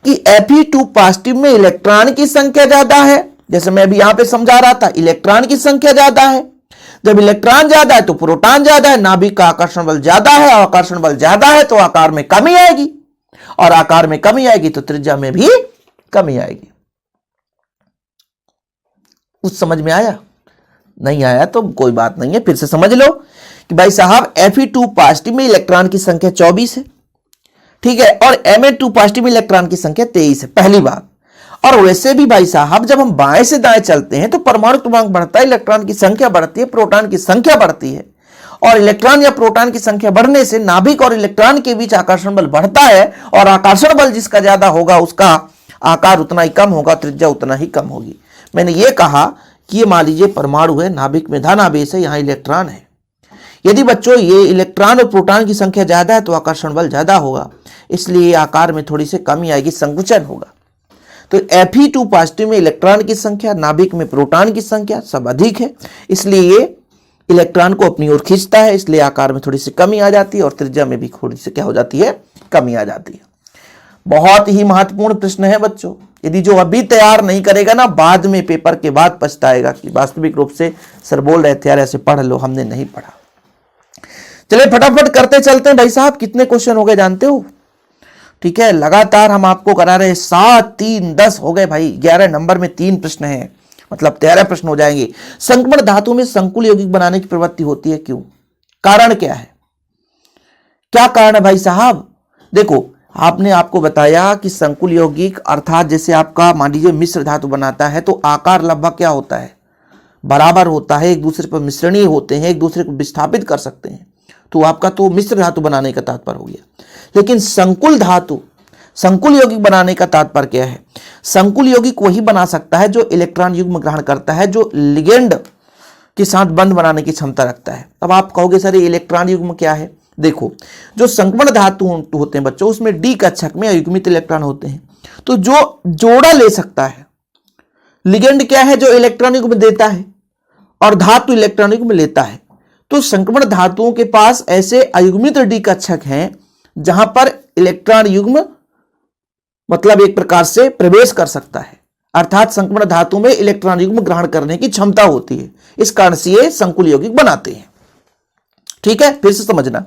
कि Fe2 पॉजिटिव में इलेक्ट्रॉन की संख्या ज्यादा है, जैसे मैं अभी यहां पे समझा रहा था, इलेक्ट्रॉन की संख्या ज्यादा है। जब इलेक्ट्रॉन ज्यादा है तो प्रोटॉन ज्यादा है, नाभिक का आकर्षण बल ज्यादा है, और आकर्षण बल ज्यादा है तो आकार में कमी आएगी, और आकार में कमी आएगी तो त्रिज्या में भी कमी आएगी। कुछ समझ में आया? नहीं आया तो कोई बात नहीं है, फिर से समझ लो कि भाई साहब Fe2 पॉजिटिव में इलेक्ट्रॉन की संख्या 24 है, ठीक है, और Mn2 पॉजिटिव में इलेक्ट्रॉन की संख्या 23 है, पहली बात। और वैसे भी भाई साहब जब हम बाएं से दाएं चलते हैं तो परमाणु क्रमांक बढ़ता है, इलेक्ट्रॉन की संख्या बढ़ती है, प्रोटॉन की संख्या बढ़ती है, और इलेक्ट्रॉन या प्रोटॉन की संख्या बढ़ने से नाभिक और इलेक्ट्रॉन के बीच आकर्षण बल बढ़ता है, और आकर्षण बल जिसका ज्यादा होगा उसका आकार उतना ही कम होगा, त्रिज्या उतना ही कम होगी। मैंने ये कहा कि ये मान लीजिए परमाणु है, नाभिक में धन आवेश है, यहां इलेक्ट्रॉन है। यदि बच्चों ये इलेक्ट्रॉन और प्रोटॉन की संख्या ज्यादा है तो आकर्षण बल ज्यादा होगा, इसलिए आकार में थोड़ी सी कमी आएगी, संकुचन होगा। तो Fe2 पॉजिटिव में इलेक्ट्रॉन की संख्या, नाभिक में प्रोटॉन की संख्या सब अधिक है, इसलिए ये इलेक्ट्रॉन को अपनी ओर खींचता है, इसलिए आकार में थोड़ी सी कमी आ जाती है और त्रिज्या में भी थोड़ी सी क्या हो जाती है, कमी आ जाती है। बहुत ही महत्वपूर्ण प्रश्न है बच्चों, यदि जो अभी तैयार नहीं करेगा ना बाद में पेपर के बाद पछताएगा कि वास्तविक रूप से सर बोल रहे थे यार ऐसे पढ़ लो, हमने नहीं पढ़ा। चलिए फटाफट करते चलते हैं भाई साहब। कितने क्वेश्चन हो गए जानते हो? ठीक है, लगातार हम आपको करा रहे 7, 3, 10 हो गए भाई। 11 नंबर में 3 प्रश्न हैं, मतलब 13 प्रश्न हो जाएंगे। संक्रमण धातु में संकुल यौगिक बनाने की प्रवृत्ति होती है, क्यों? कारण क्या है? क्या कारण है भाई साहब? देखो आपने आपको बताया कि संकुल यौगिक अर्थात जैसे आपका मान लीजिए मिश्र धातु बनाता है तो आकार लगभग क्या होता है, बराबर होता है, एक दूसरे पर मिश्रणीय होते हैं, एक दूसरे को विस्थापित कर सकते हैं, तो आपका तो मिश्र धातु बनाने का तात्पर्य हो गया। लेकिन संकुल धातु, संकुल यौगिक बनाने का तात्पर्य क्या है? संकुल यौगिक वही बना सकता है जो इलेक्ट्रॉन युग्म ग्रहण करता है, जो लिगेंड के साथ बंध बनाने की क्षमता रखता है। अब आप कहोगे सर ये इलेक्ट्रॉन युग्म क्या है? देखो जो संक्रमण धातु होते हैं बच्चों उसमें डी कक्षक में अयुग्मित इलेक्ट्रॉन होते हैं, तो जो जोड़ा ले सकता है, लिगेंड क्या है, जो इलेक्ट्रॉन युग्म देता है, और धातु इलेक्ट्रॉन युग्म लेता है। तो संक्रमण धातुओं के पास ऐसे अयुग्मित डी कक्षक हैं जहां पर इलेक्ट्रॉन युग्म मतलब एक प्रकार से प्रवेश कर सकता है, अर्थात संक्रमण धातु में इलेक्ट्रॉन युग्म ग्रहण करने की क्षमता होती है। इस कारण से ये संकुल यौगिक बनाते हैं। ठीक है, फिर से समझना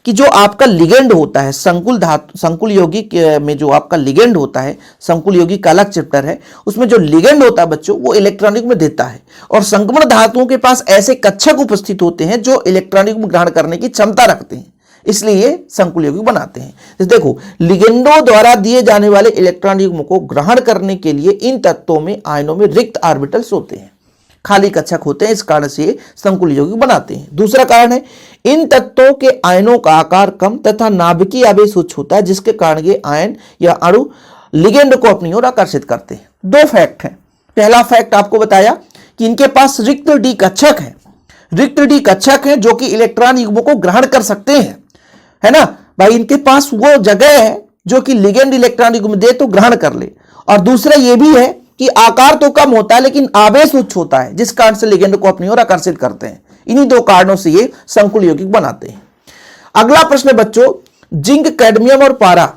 कि जो आपका लिगेंड होता है संकुल यौगिक में जो आपका लिगेंड होता है, संकुल यौगिक का अलग चैप्टर है, उसमें जो लिगेंड होता है बच्चों वो इलेक्ट्रॉन युग्म देता है, और संक्रमण धातुओं के पास ऐसे कक्षक उपस्थित होते हैं जो इलेक्ट्रॉन युग्म ग्रहण करने की क्षमता रखते हैं, इसलिए संकुल यौगिक बनाते हैं। देखो लिगेंडों द्वारा दिए जाने वाले इलेक्ट्रॉन युग्म को ग्रहण करने के लिए इन तत्वों में आयनों में रिक्त ऑर्बिटल्स होते हैं, खाली कक्षक होते हैं, इस कारण से संकुल यौगिक बनाते हैं। दूसरा कारण है इन तत्वों के आयनों का आकार कम तथा नाभिकीय आवेश उच्च होता है, जिसके कारण ये आयन या अणु लिगेंड को अपनी ओर आकर्षित करते हैं। 2 फैक्ट हैं। पहला फैक्ट आपको बताया कि इनके पास रिक्त डी कक्षक है, रिक्त डी कक्षक है जो कि इलेक्ट्रॉन युग्मों को ग्रहण कर सकते हैं, है ना भाई। इनके पास वो जगह है जो कि लिगेंड इलेक्ट्रॉन युग्म दे तो ग्रहण कर ले, और दूसरा ये भी है कि आकार तो कम होता है लेकिन आवेश उच्च होता है, जिस कारण से लिगेंड को अपनी ओर आकर्षित करते हैं। इन्हीं दो कारणों से ये संकुल यौगिक बनाते हैं। अगला प्रश्न है बच्चों, जिंक, कैडमियम और पारा,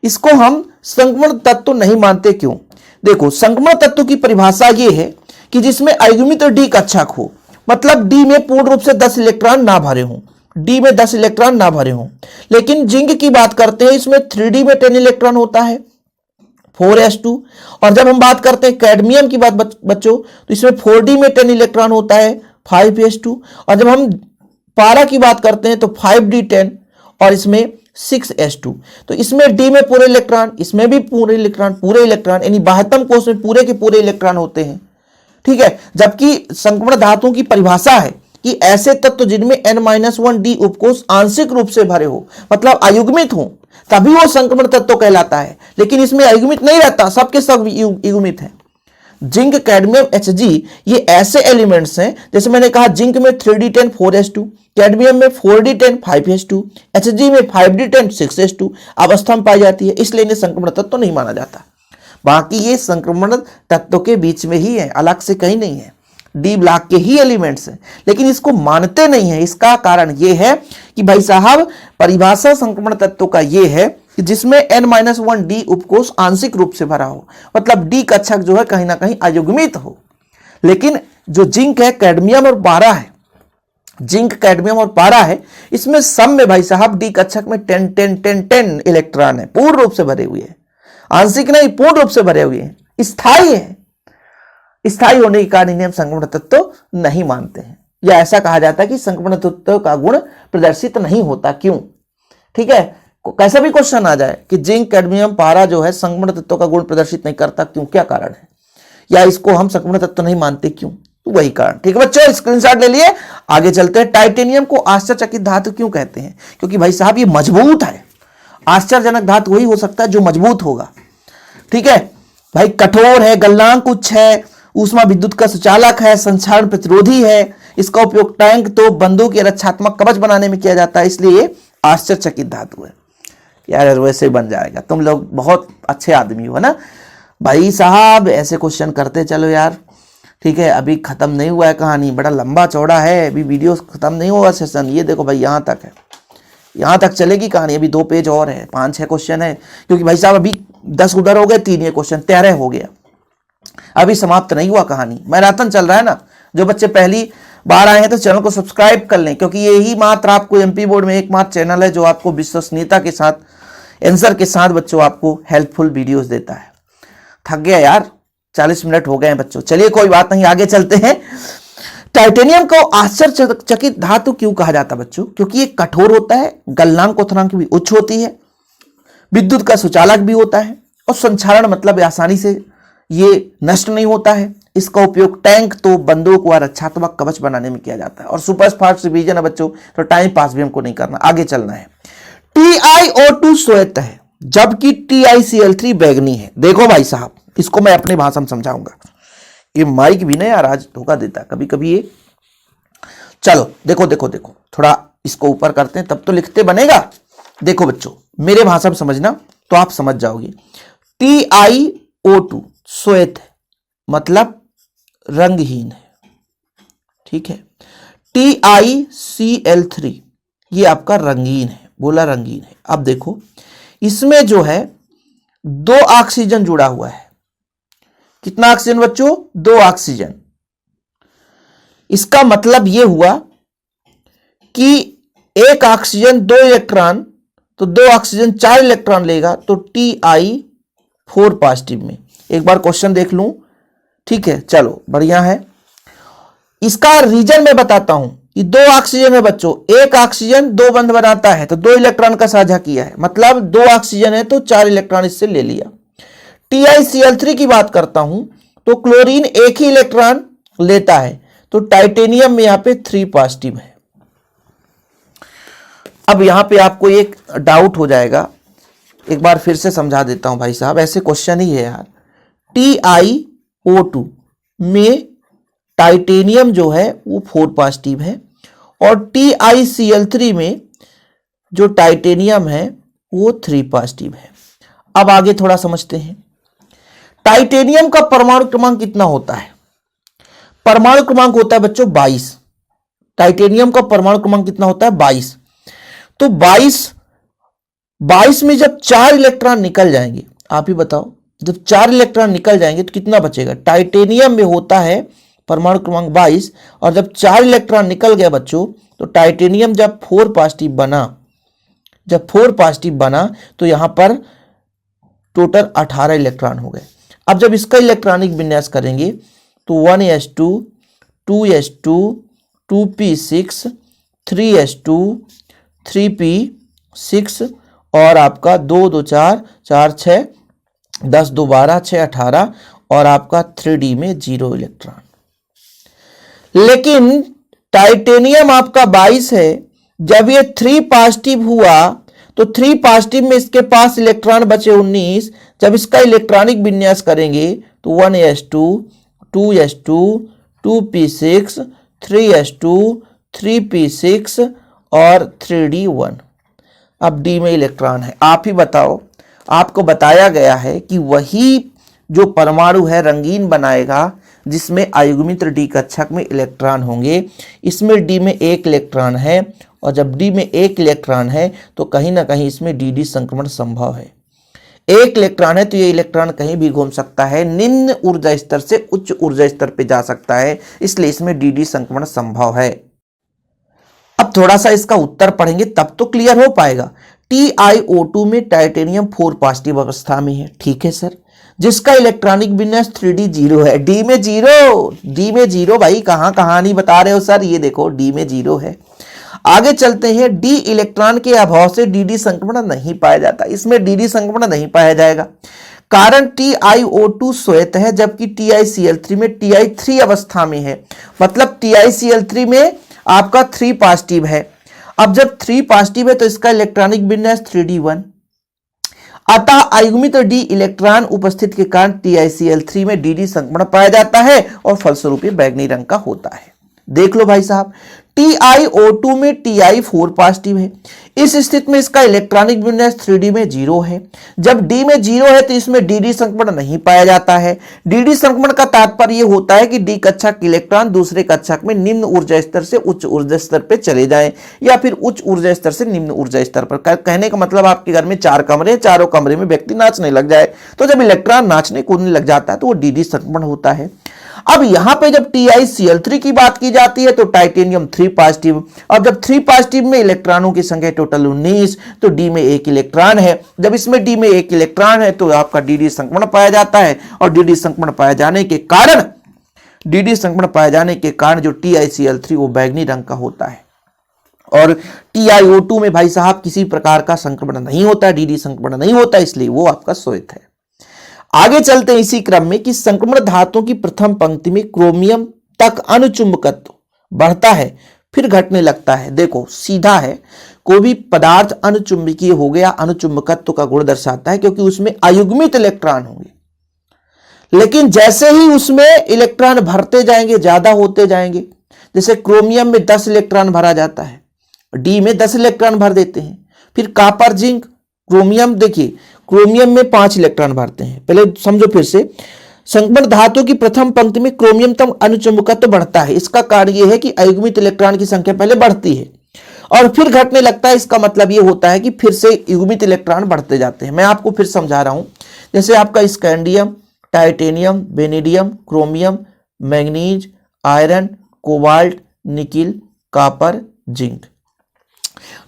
इसको हम संक्रमण तत्व नहीं मानते, क्यों? देखो, संक्रमण तत्व की परिभाषा ये है कि जिसमें अयुग्मित डी कक्षक हो, मतलब डी में पूर्ण रूप से 10 इलेक्ट्रॉन ना भरे हों, डी में 10 इलेक्ट्रॉन ना भरे हों। लेकिन जिंक की बात करते हैं, इसमें 3D में 10 इलेक्ट्रॉन होता है, 4s2। और जब हम बात करते हैं कैडमियम की बात बच्चों, तो इसमें 4D में 10 इलेक्ट्रॉन होता है, 5s2। और जब हम पारा की बात करते हैं तो 5d10 और इसमें 6s2। तो इसमें डी में पूरे इलेक्ट्रॉन, इसमें भी पूरे इलेक्ट्रॉन, यानी 72 कोष में पूरे के पूरे इलेक्ट्रॉन होते हैं। ठीक है, जबकि संक्रमण धातुओं की परिभाषा है कि ऐसे तत्व जिनमें n-1d उपकोष आंशिक रूप से भरे हो, मतलब अयुग्मित हो, तभी वो संक्रमण तत्व कहलाता है। लेकिन इसमें अयुग्मित नहीं रहता, सबके सब युग्मित है। जिंक, कैडमियम, Hg ये ऐसे एलिमेंट्स हैं, जैसे मैंने कहा जिंक में 3d10 4s2, कैडमियम में 4d10 5s2, Hg में 5d10 6s2 अवस्था में पाई जाती है, इसलिए इन्हें संक्रमण तत्व नहीं माना जाता। बाकी ये संक्रमण तत्व के बीच में ही है, अलग से कहीं नहीं है, डी ब्लॉक के ही एलिमेंट्स हैं, लेकिन इसको मानते नहीं है। इसका कारण ये है कि भाई साहब, परिभाषा संक्रमण तत्व का ये है कि जिसमें n-1d उपकोष आंशिक रूप से भरा हो, मतलब डी कक्षक जो है कहीं ना कहीं अयुग्मित हो। लेकिन जो जिंक है, कैडमियम और पारा है, जिंक, कैडमियम और पारा है, इसमें सब में भाई साहब डी कक्षक में 10 इलेक्ट्रॉन है, पूर्ण रूप से भरे हुए हैं, आंशिक नहीं, पूर्ण रूप से भरे हुए हैं, स्थायी है। स्थायी होने के कारण इन्हें हम संक्रमण तत्व नहीं मानते हैं, या ऐसा कहा जाता है कि संक्रमण तत्व का गुण प्रदर्शित नहीं होता, क्यों? ठीक है, कैसा भी क्वेश्चन आ जाए कि जिंक, कैडमियम, पारा जो है संक्रमण तत्व का गुण प्रदर्शित नहीं करता, क्यों, क्या कारण है, या इसको हम संक्रमण तत्व नहीं मानते, क्यों? तो वही कारण। ठीक है बच्चों, स्क्रीनशॉट ले लिए, आगे चलते हैं। टाइटेनियम को आश्चर्यचकित धातु क्यों कहते हैं? क्योंकि भाई साहब ये मजबूत है। आश्चर्यजनक धातु वही हो सकता है जो मजबूत होगा। ठीक है भाई, कठोर है, गलनांक उच्च है, ऊष्मा विद्युत का सुचालक है, संक्षारण प्रतिरोधी है, इसका उपयोग टैंक, तो बंदूक या रक्षात्मक कवच बनाने में किया जाता है, इसलिए आश्चर्यचकित धातु है। यार वैसे बन जाएगा, तुम लोग बहुत अच्छे आदमी हो ना भाई साहब, ऐसे क्वेश्चन करते चलो यार। ठीक है, अभी खत्म नहीं हुआ है कहानी, बड़ा लंबा चौड़ा है, अभी वीडियो खत्म नहीं हुआ सेशन। ये देखो भाई, यहाँ तक है, यहाँ तक चलेगी कहानी, अभी 2 पेज और है, 5-6 क्वेश्चन है, क्योंकि भाई साहब अभी 10 उधर हो गए, 3 ये क्वेश्चन, 13 हो गया, अभी समाप्त नहीं हुआ कहानी, मैराथन चल रहा है ना। जो बच्चे पहली बार आए हैं तो चैनल को सब्सक्राइब कर लें, क्योंकि यही मात्र आपको एमपी बोर्ड में एकमात्र चैनल है जो आपको विश्वसनीयता के साथ, आंसर के साथ बच्चों आपको हेल्पफुल वीडियोस देता है। थक गया यार, 40 मिनट हो गए हैं बच्चों, चलिए कोई बात नहीं, आगे चलते हैं। टाइटेनियम को आश्चर्यचकित धातु क्यों कहा जाता है बच्चों? क्योंकि ये कठोर होता है, गलनांक क्वथनांक भी उच्च होती है, विद्युत का सुचालक भी होता है, और संक्षारण मतलब आसानी से ये नष्ट नहीं होता है। इसका उपयोग टैंक, तो बंदूक व रक्षात्मक कवच बनाने में किया जाता है। और सुपर फास्ट रिवीजन है बच्चों, तो टाइम पास भी हमको नहीं करना, आगे चलना है। TiO2 श्वेत है, जबकि TiCl3 बैगनी है। देखो भाई साहब, इसको मैं अपनी भाषा में समझाऊंगा। ये माइक भी ना यार आज धोखा देता है कभी कभी ये। चलो देखो देखो देखो, थोड़ा इसको ऊपर करते हैं तब तो लिखते बनेगा। देखो बच्चों, मेरे भाषा में समझना तो आप समझ जाओगे। TiO2 श्वेत है, मतलब रंगहीन है। ठीक है, TiCl3 ये आपका रंगीन है, बोला रंगीन है। अब देखो, इसमें जो है 2 ऑक्सीजन जुड़ा हुआ है। कितना ऑक्सीजन बच्चों? 2 ऑक्सीजन। इसका मतलब यह हुआ कि एक ऑक्सीजन 2 इलेक्ट्रॉन, तो 2 ऑक्सीजन 4 इलेक्ट्रॉन लेगा, तो Ti4 पॉजिटिव में। एक बार क्वेश्चन देख लूं, ठीक है, चलो बढ़िया है। इसका रीजन मैं बताता हूं कि 2 ऑक्सीजन है बच्चों, एक ऑक्सीजन 2 बंध बनाता है, तो 2 इलेक्ट्रॉन का साझा किया है, मतलब 2 ऑक्सीजन है तो 4 इलेक्ट्रॉन इससे ले लिया। TiCl3 की बात करता हूं तो क्लोरीन एक ही इलेक्ट्रॉन लेता है, तो टाइटेनियम में यहां पे 3 पॉजिटिव है। अब यहां पे आपको एक डाउट हो जाएगा, एक बार फिर से समझा देता हूं भाई साहब, ऐसे क्वेश्चन ही है यार। TiO2 में टाइटेनियम जो है वो 4 पॉजिटिव है, और TiCl3 में जो टाइटेनियम है वो 3 पॉजिटिव है। अब आगे थोड़ा समझते हैं। टाइटेनियम का परमाणु क्रमांक कितना होता है? परमाणु क्रमांक होता है बच्चों 22। टाइटेनियम का परमाणु क्रमांक कितना होता है? 22। तो 22 में जब 4 इलेक्ट्रॉन निकल जाएंगे, आप ही बताओ, जब 4 इलेक्ट्रॉन निकल जाएंगे तो कितना बचेगा? टाइटेनियम में होता है परमाणु क्रमांक 22, और जब 4 इलेक्ट्रॉन निकल गया बच्चों, तो टाइटेनियम जब 4 पॉजिटिव बना, तो यहां पर टोटल 18 इलेक्ट्रॉन हो गए। अब जब इसका इलेक्ट्रॉनिक विन्यास करेंगे तो 1s2, 2s2, 2p6, 3s2, 3p6 और आपका 2 2 4 4 6 10 2 12 6 18 और आपका 3d में 0 इलेक्ट्रॉन। लेकिन टाइटेनियम आपका 22 है, जब ये 3 पॉजिटिव हुआ तो 3 पॉजिटिव में इसके पास इलेक्ट्रॉन बचे 19। जब इसका इलेक्ट्रॉनिक विन्यास करेंगे तो 1s2, 2s2, 2p6, 3s2, 3p6 और 3d1। अब d में इलेक्ट्रॉन है। आप ही बताओ, आपको बताया गया है कि वही जो परमाणु है रंगीन बनाएगा जिसमें अयुग्मित d कक्षक में इलेक्ट्रॉन होंगे। इसमें d में 1 इलेक्ट्रॉन है, और जब d में 1 इलेक्ट्रॉन है तो कहीं ना कहीं इसमें dd संक्रमण संभव है। 1 इलेक्ट्रॉन है तो ये इलेक्ट्रॉन कहीं भी घूम सकता है, निम्न ऊर्जा स्तर से उच्च ऊर्जा स्तर पे जा सकता है, इसलिए इसमें dd संक्रमण संभव है। अब थोड़ा सा इसका उत्तर पढ़ेंगे तब तो क्लियर हो पाएगा। TiO2 में टाइटेनियम 4 पॉजिटिव अवस्था में है, ठीक है सर, जिसका इलेक्ट्रॉनिक विन्यास 3d 0 है। d में 0 भाई, कहां नहीं बता रहे हो सर, ये देखो d में 0 है। आगे चलते हैं। d इलेक्ट्रॉन के अभाव से dd संक्रमण नहीं पाया जाता। इसमें dd संक्रमण नहीं पाया जाएगा, कारण TiO2 श्वेत है, जबकि TiCl3 में Ti3 अवस्था में है, मतलब TiCl3 में आपका 3 पॉजिटिव है। अब जब 3 पॉजिटिव है तो इसका इलेक्ट्रॉनिक विन्यास 3d1। अतः अयुग्मित d इलेक्ट्रॉन उपस्थित के कारण TiCl3 में dd संक्रमण पाया जाता है और फलस्वरूप बैंगनी रंग का होता है। देख लो भाई साहब, TiO2 में Ti4 पॉजिटिव है, इस स्थिति में इसका इलेक्ट्रॉनिक विन्यास 3d में 0 है। जब d में 0 है तो इसमें dd संक्रमण नहीं पाया जाता है। dd संक्रमण का तात्पर्य होता है कि d कक्षक इलेक्ट्रॉन दूसरे कक्षक में निम्न ऊर्जा स्तर से उच्च ऊर्जा स्तर पर चले जाएं, या फिर उच्च ऊर्जा स्तर से निम्न ऊर्जा स्तर पर। कहने का मतलब आपके घर में 4 कमरे, चारों कमरे में व्यक्ति नाचने लग जाए, तो जब इलेक्ट्रॉन नाचने कूदने लग जाता है तो वो dd संक्रमण होता है। अब यहां पे जब TiCl3 की बात की जाती है तो टाइटेनियम 3 पॉजिटिव, और जब 3 पॉजिटिव में इलेक्ट्रॉनों की संख्या टोटल 19, तो d में 1 इलेक्ट्रॉन है। जब इसमें d में 1 इलेक्ट्रॉन है तो आपका dd संक्रमण पाया जाता है, और dd संक्रमण पाए जाने के कारण जो TiCl3 वो बैंगनी रंग का होता है। और TiO2 में भाई साहब किसी प्रकार का संक्रमण नहीं होता, dd संक्रमण नहीं होता, इसलिए वो आपका श्वेत है। आगे चलते हैं इसी क्रम में कि संक्रमण धातुओं की प्रथम पंक्ति में क्रोमियम तक अनुचुंबकत्व बढ़ता है फिर घटने लगता है। देखो सीधा है, कोई भी पदार्थ अनुचुंबकीय हो गया, अनुचुंबकत्व का गुण दर्शाता है, क्योंकि उसमें अयुग्मित इलेक्ट्रॉन होंगे। लेकिन जैसे ही उसमें इलेक्ट्रॉन भरते जाएंगे, ज्यादा होते जाएंगे, जैसे क्रोमियम में 10 इलेक्ट्रॉन भरा जाता है, डी में 10 इलेक्ट्रॉन भर देते हैं। फिर कॉपर, जिंक, क्रोमियम, देखिए क्रोमियम में 5 इलेक्ट्रॉन भरते हैं। पहले समझो फिर से, संक्रमण धातु की प्रथम पंक्ति में क्रोमियम तक अनुचुंबकत्व बढ़ता है। इसका कारण यह है कि अयुग्मित इलेक्ट्रॉन की संख्या पहले बढ़ती है और फिर घटने लगता है। इसका मतलब यह होता है कि फिर से युग्मित इलेक्ट्रॉन बढ़ते जाते हैं। मैं आपको फिर समझा रहा हूं, जैसे आपका scandium, titanium, vanadium, chromium, manganese, iron, cobalt, nickel, copper, zinc.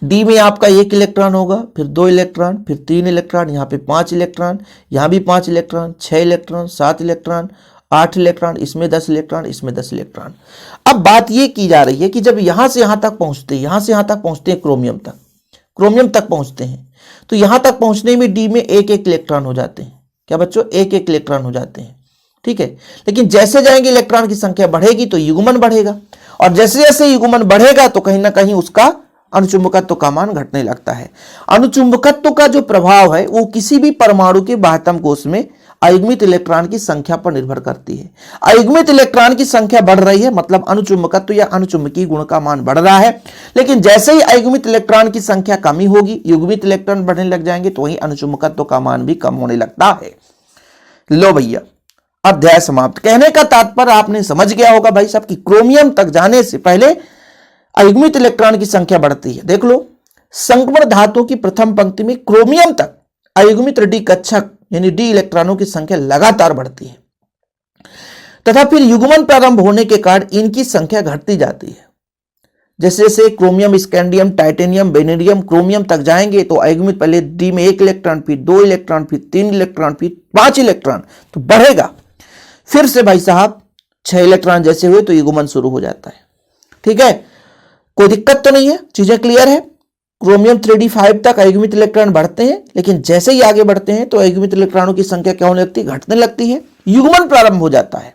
D में आपका 1 इलेक्ट्रॉन होगा, फिर 2 इलेक्ट्रॉन, फिर 3 इलेक्ट्रॉन, यहाँ पे 5 इलेक्ट्रॉन, यहाँ भी 5 इलेक्ट्रॉन, 6 इलेक्ट्रॉन, 7 इलेक्ट्रॉन, 8 इलेक्ट्रॉन, इसमें 10 इलेक्ट्रॉन, इसमें 10 इलेक्ट्रॉन। अब बात ये की जा रही है कि जब यहां से यहां तक पहुंचते हैं, यहां से यहां तक पहुंचते हैं, क्रोमियम तक पहुंचते हैं, तो यहां तक पहुंचने में डी में 1-1 इलेक्ट्रॉन हो जाते हैं। क्या बच्चों? 1-1 इलेक्ट्रॉन हो जाते हैं, ठीक है। लेकिन जैसे जाएंगे इलेक्ट्रॉन की संख्या बढ़ेगी तो युग्मन बढ़ेगा, और जैसे जैसे युग्मन बढ़ेगा तो कहीं ना कहीं उसका अनुचुंबकत्व का मान घटने लगता है। अनुचुंबकत्व का जो प्रभाव है वो किसी भी परमाणु के बाह्यतम कोश में अयुग्मित इलेक्ट्रॉन की संख्या पर निर्भर करती है। अयुग्मित इलेक्ट्रॉन की संख्या बढ़ रही है, मतलब अनुचुंबकत्व या अनुचुंबकीय गुण का मान बढ़ रहा है। लेकिन जैसे ही अयुग्मित इलेक्ट्रॉन की संख्या कमी होगी, युग्मित इलेक्ट्रॉन बढ़ने लग जाएंगे, तो वही अनुचुंबकत्व का मान भी कम होने लगता है। लो भैया, अध्याय समाप्त। कहने का तात्पर्य आपने समझ गया होगा भाई साहब कि क्रोमियम तक जाने से पहले अयुग्मित इलेक्ट्रॉन की संख्या बढ़ती है। देख लो, संक्रमण धातु की प्रथम पंक्ति में क्रोमियम तक अयुग्मित डी कक्षक यानी डी इलेक्ट्रॉनों की संख्या लगातार बढ़ती है तथा फिर युग्मन प्रारंभ होने के कारण इनकी संख्या घटती जाती है। जैसे जैसे chromium, scandium, titanium, vanadium, chromium तक जाएंगे तो अयुग्मित पहले डी में 1 इलेक्ट्रॉन, फिर 2 इलेक्ट्रॉन, फिर 3 इलेक्ट्रॉन, फिर 5 इलेक्ट्रॉन तो बढ़ेगा। फिर से भाई साहब 6 इलेक्ट्रॉन जैसे हुए तो युग्मन शुरू हो जाता है। ठीक है, कोई दिक्कत तो नहीं है, चीजें क्लियर है। क्रोमियम 3d5 तक अयुग्मित इलेक्ट्रॉन बढ़ते हैं, लेकिन जैसे ही आगे बढ़ते हैं तो अयुग्मित इलेक्ट्रॉनों की संख्या क्या होने लगती है? घटने लगती है, युग्मन प्रारंभ हो जाता है।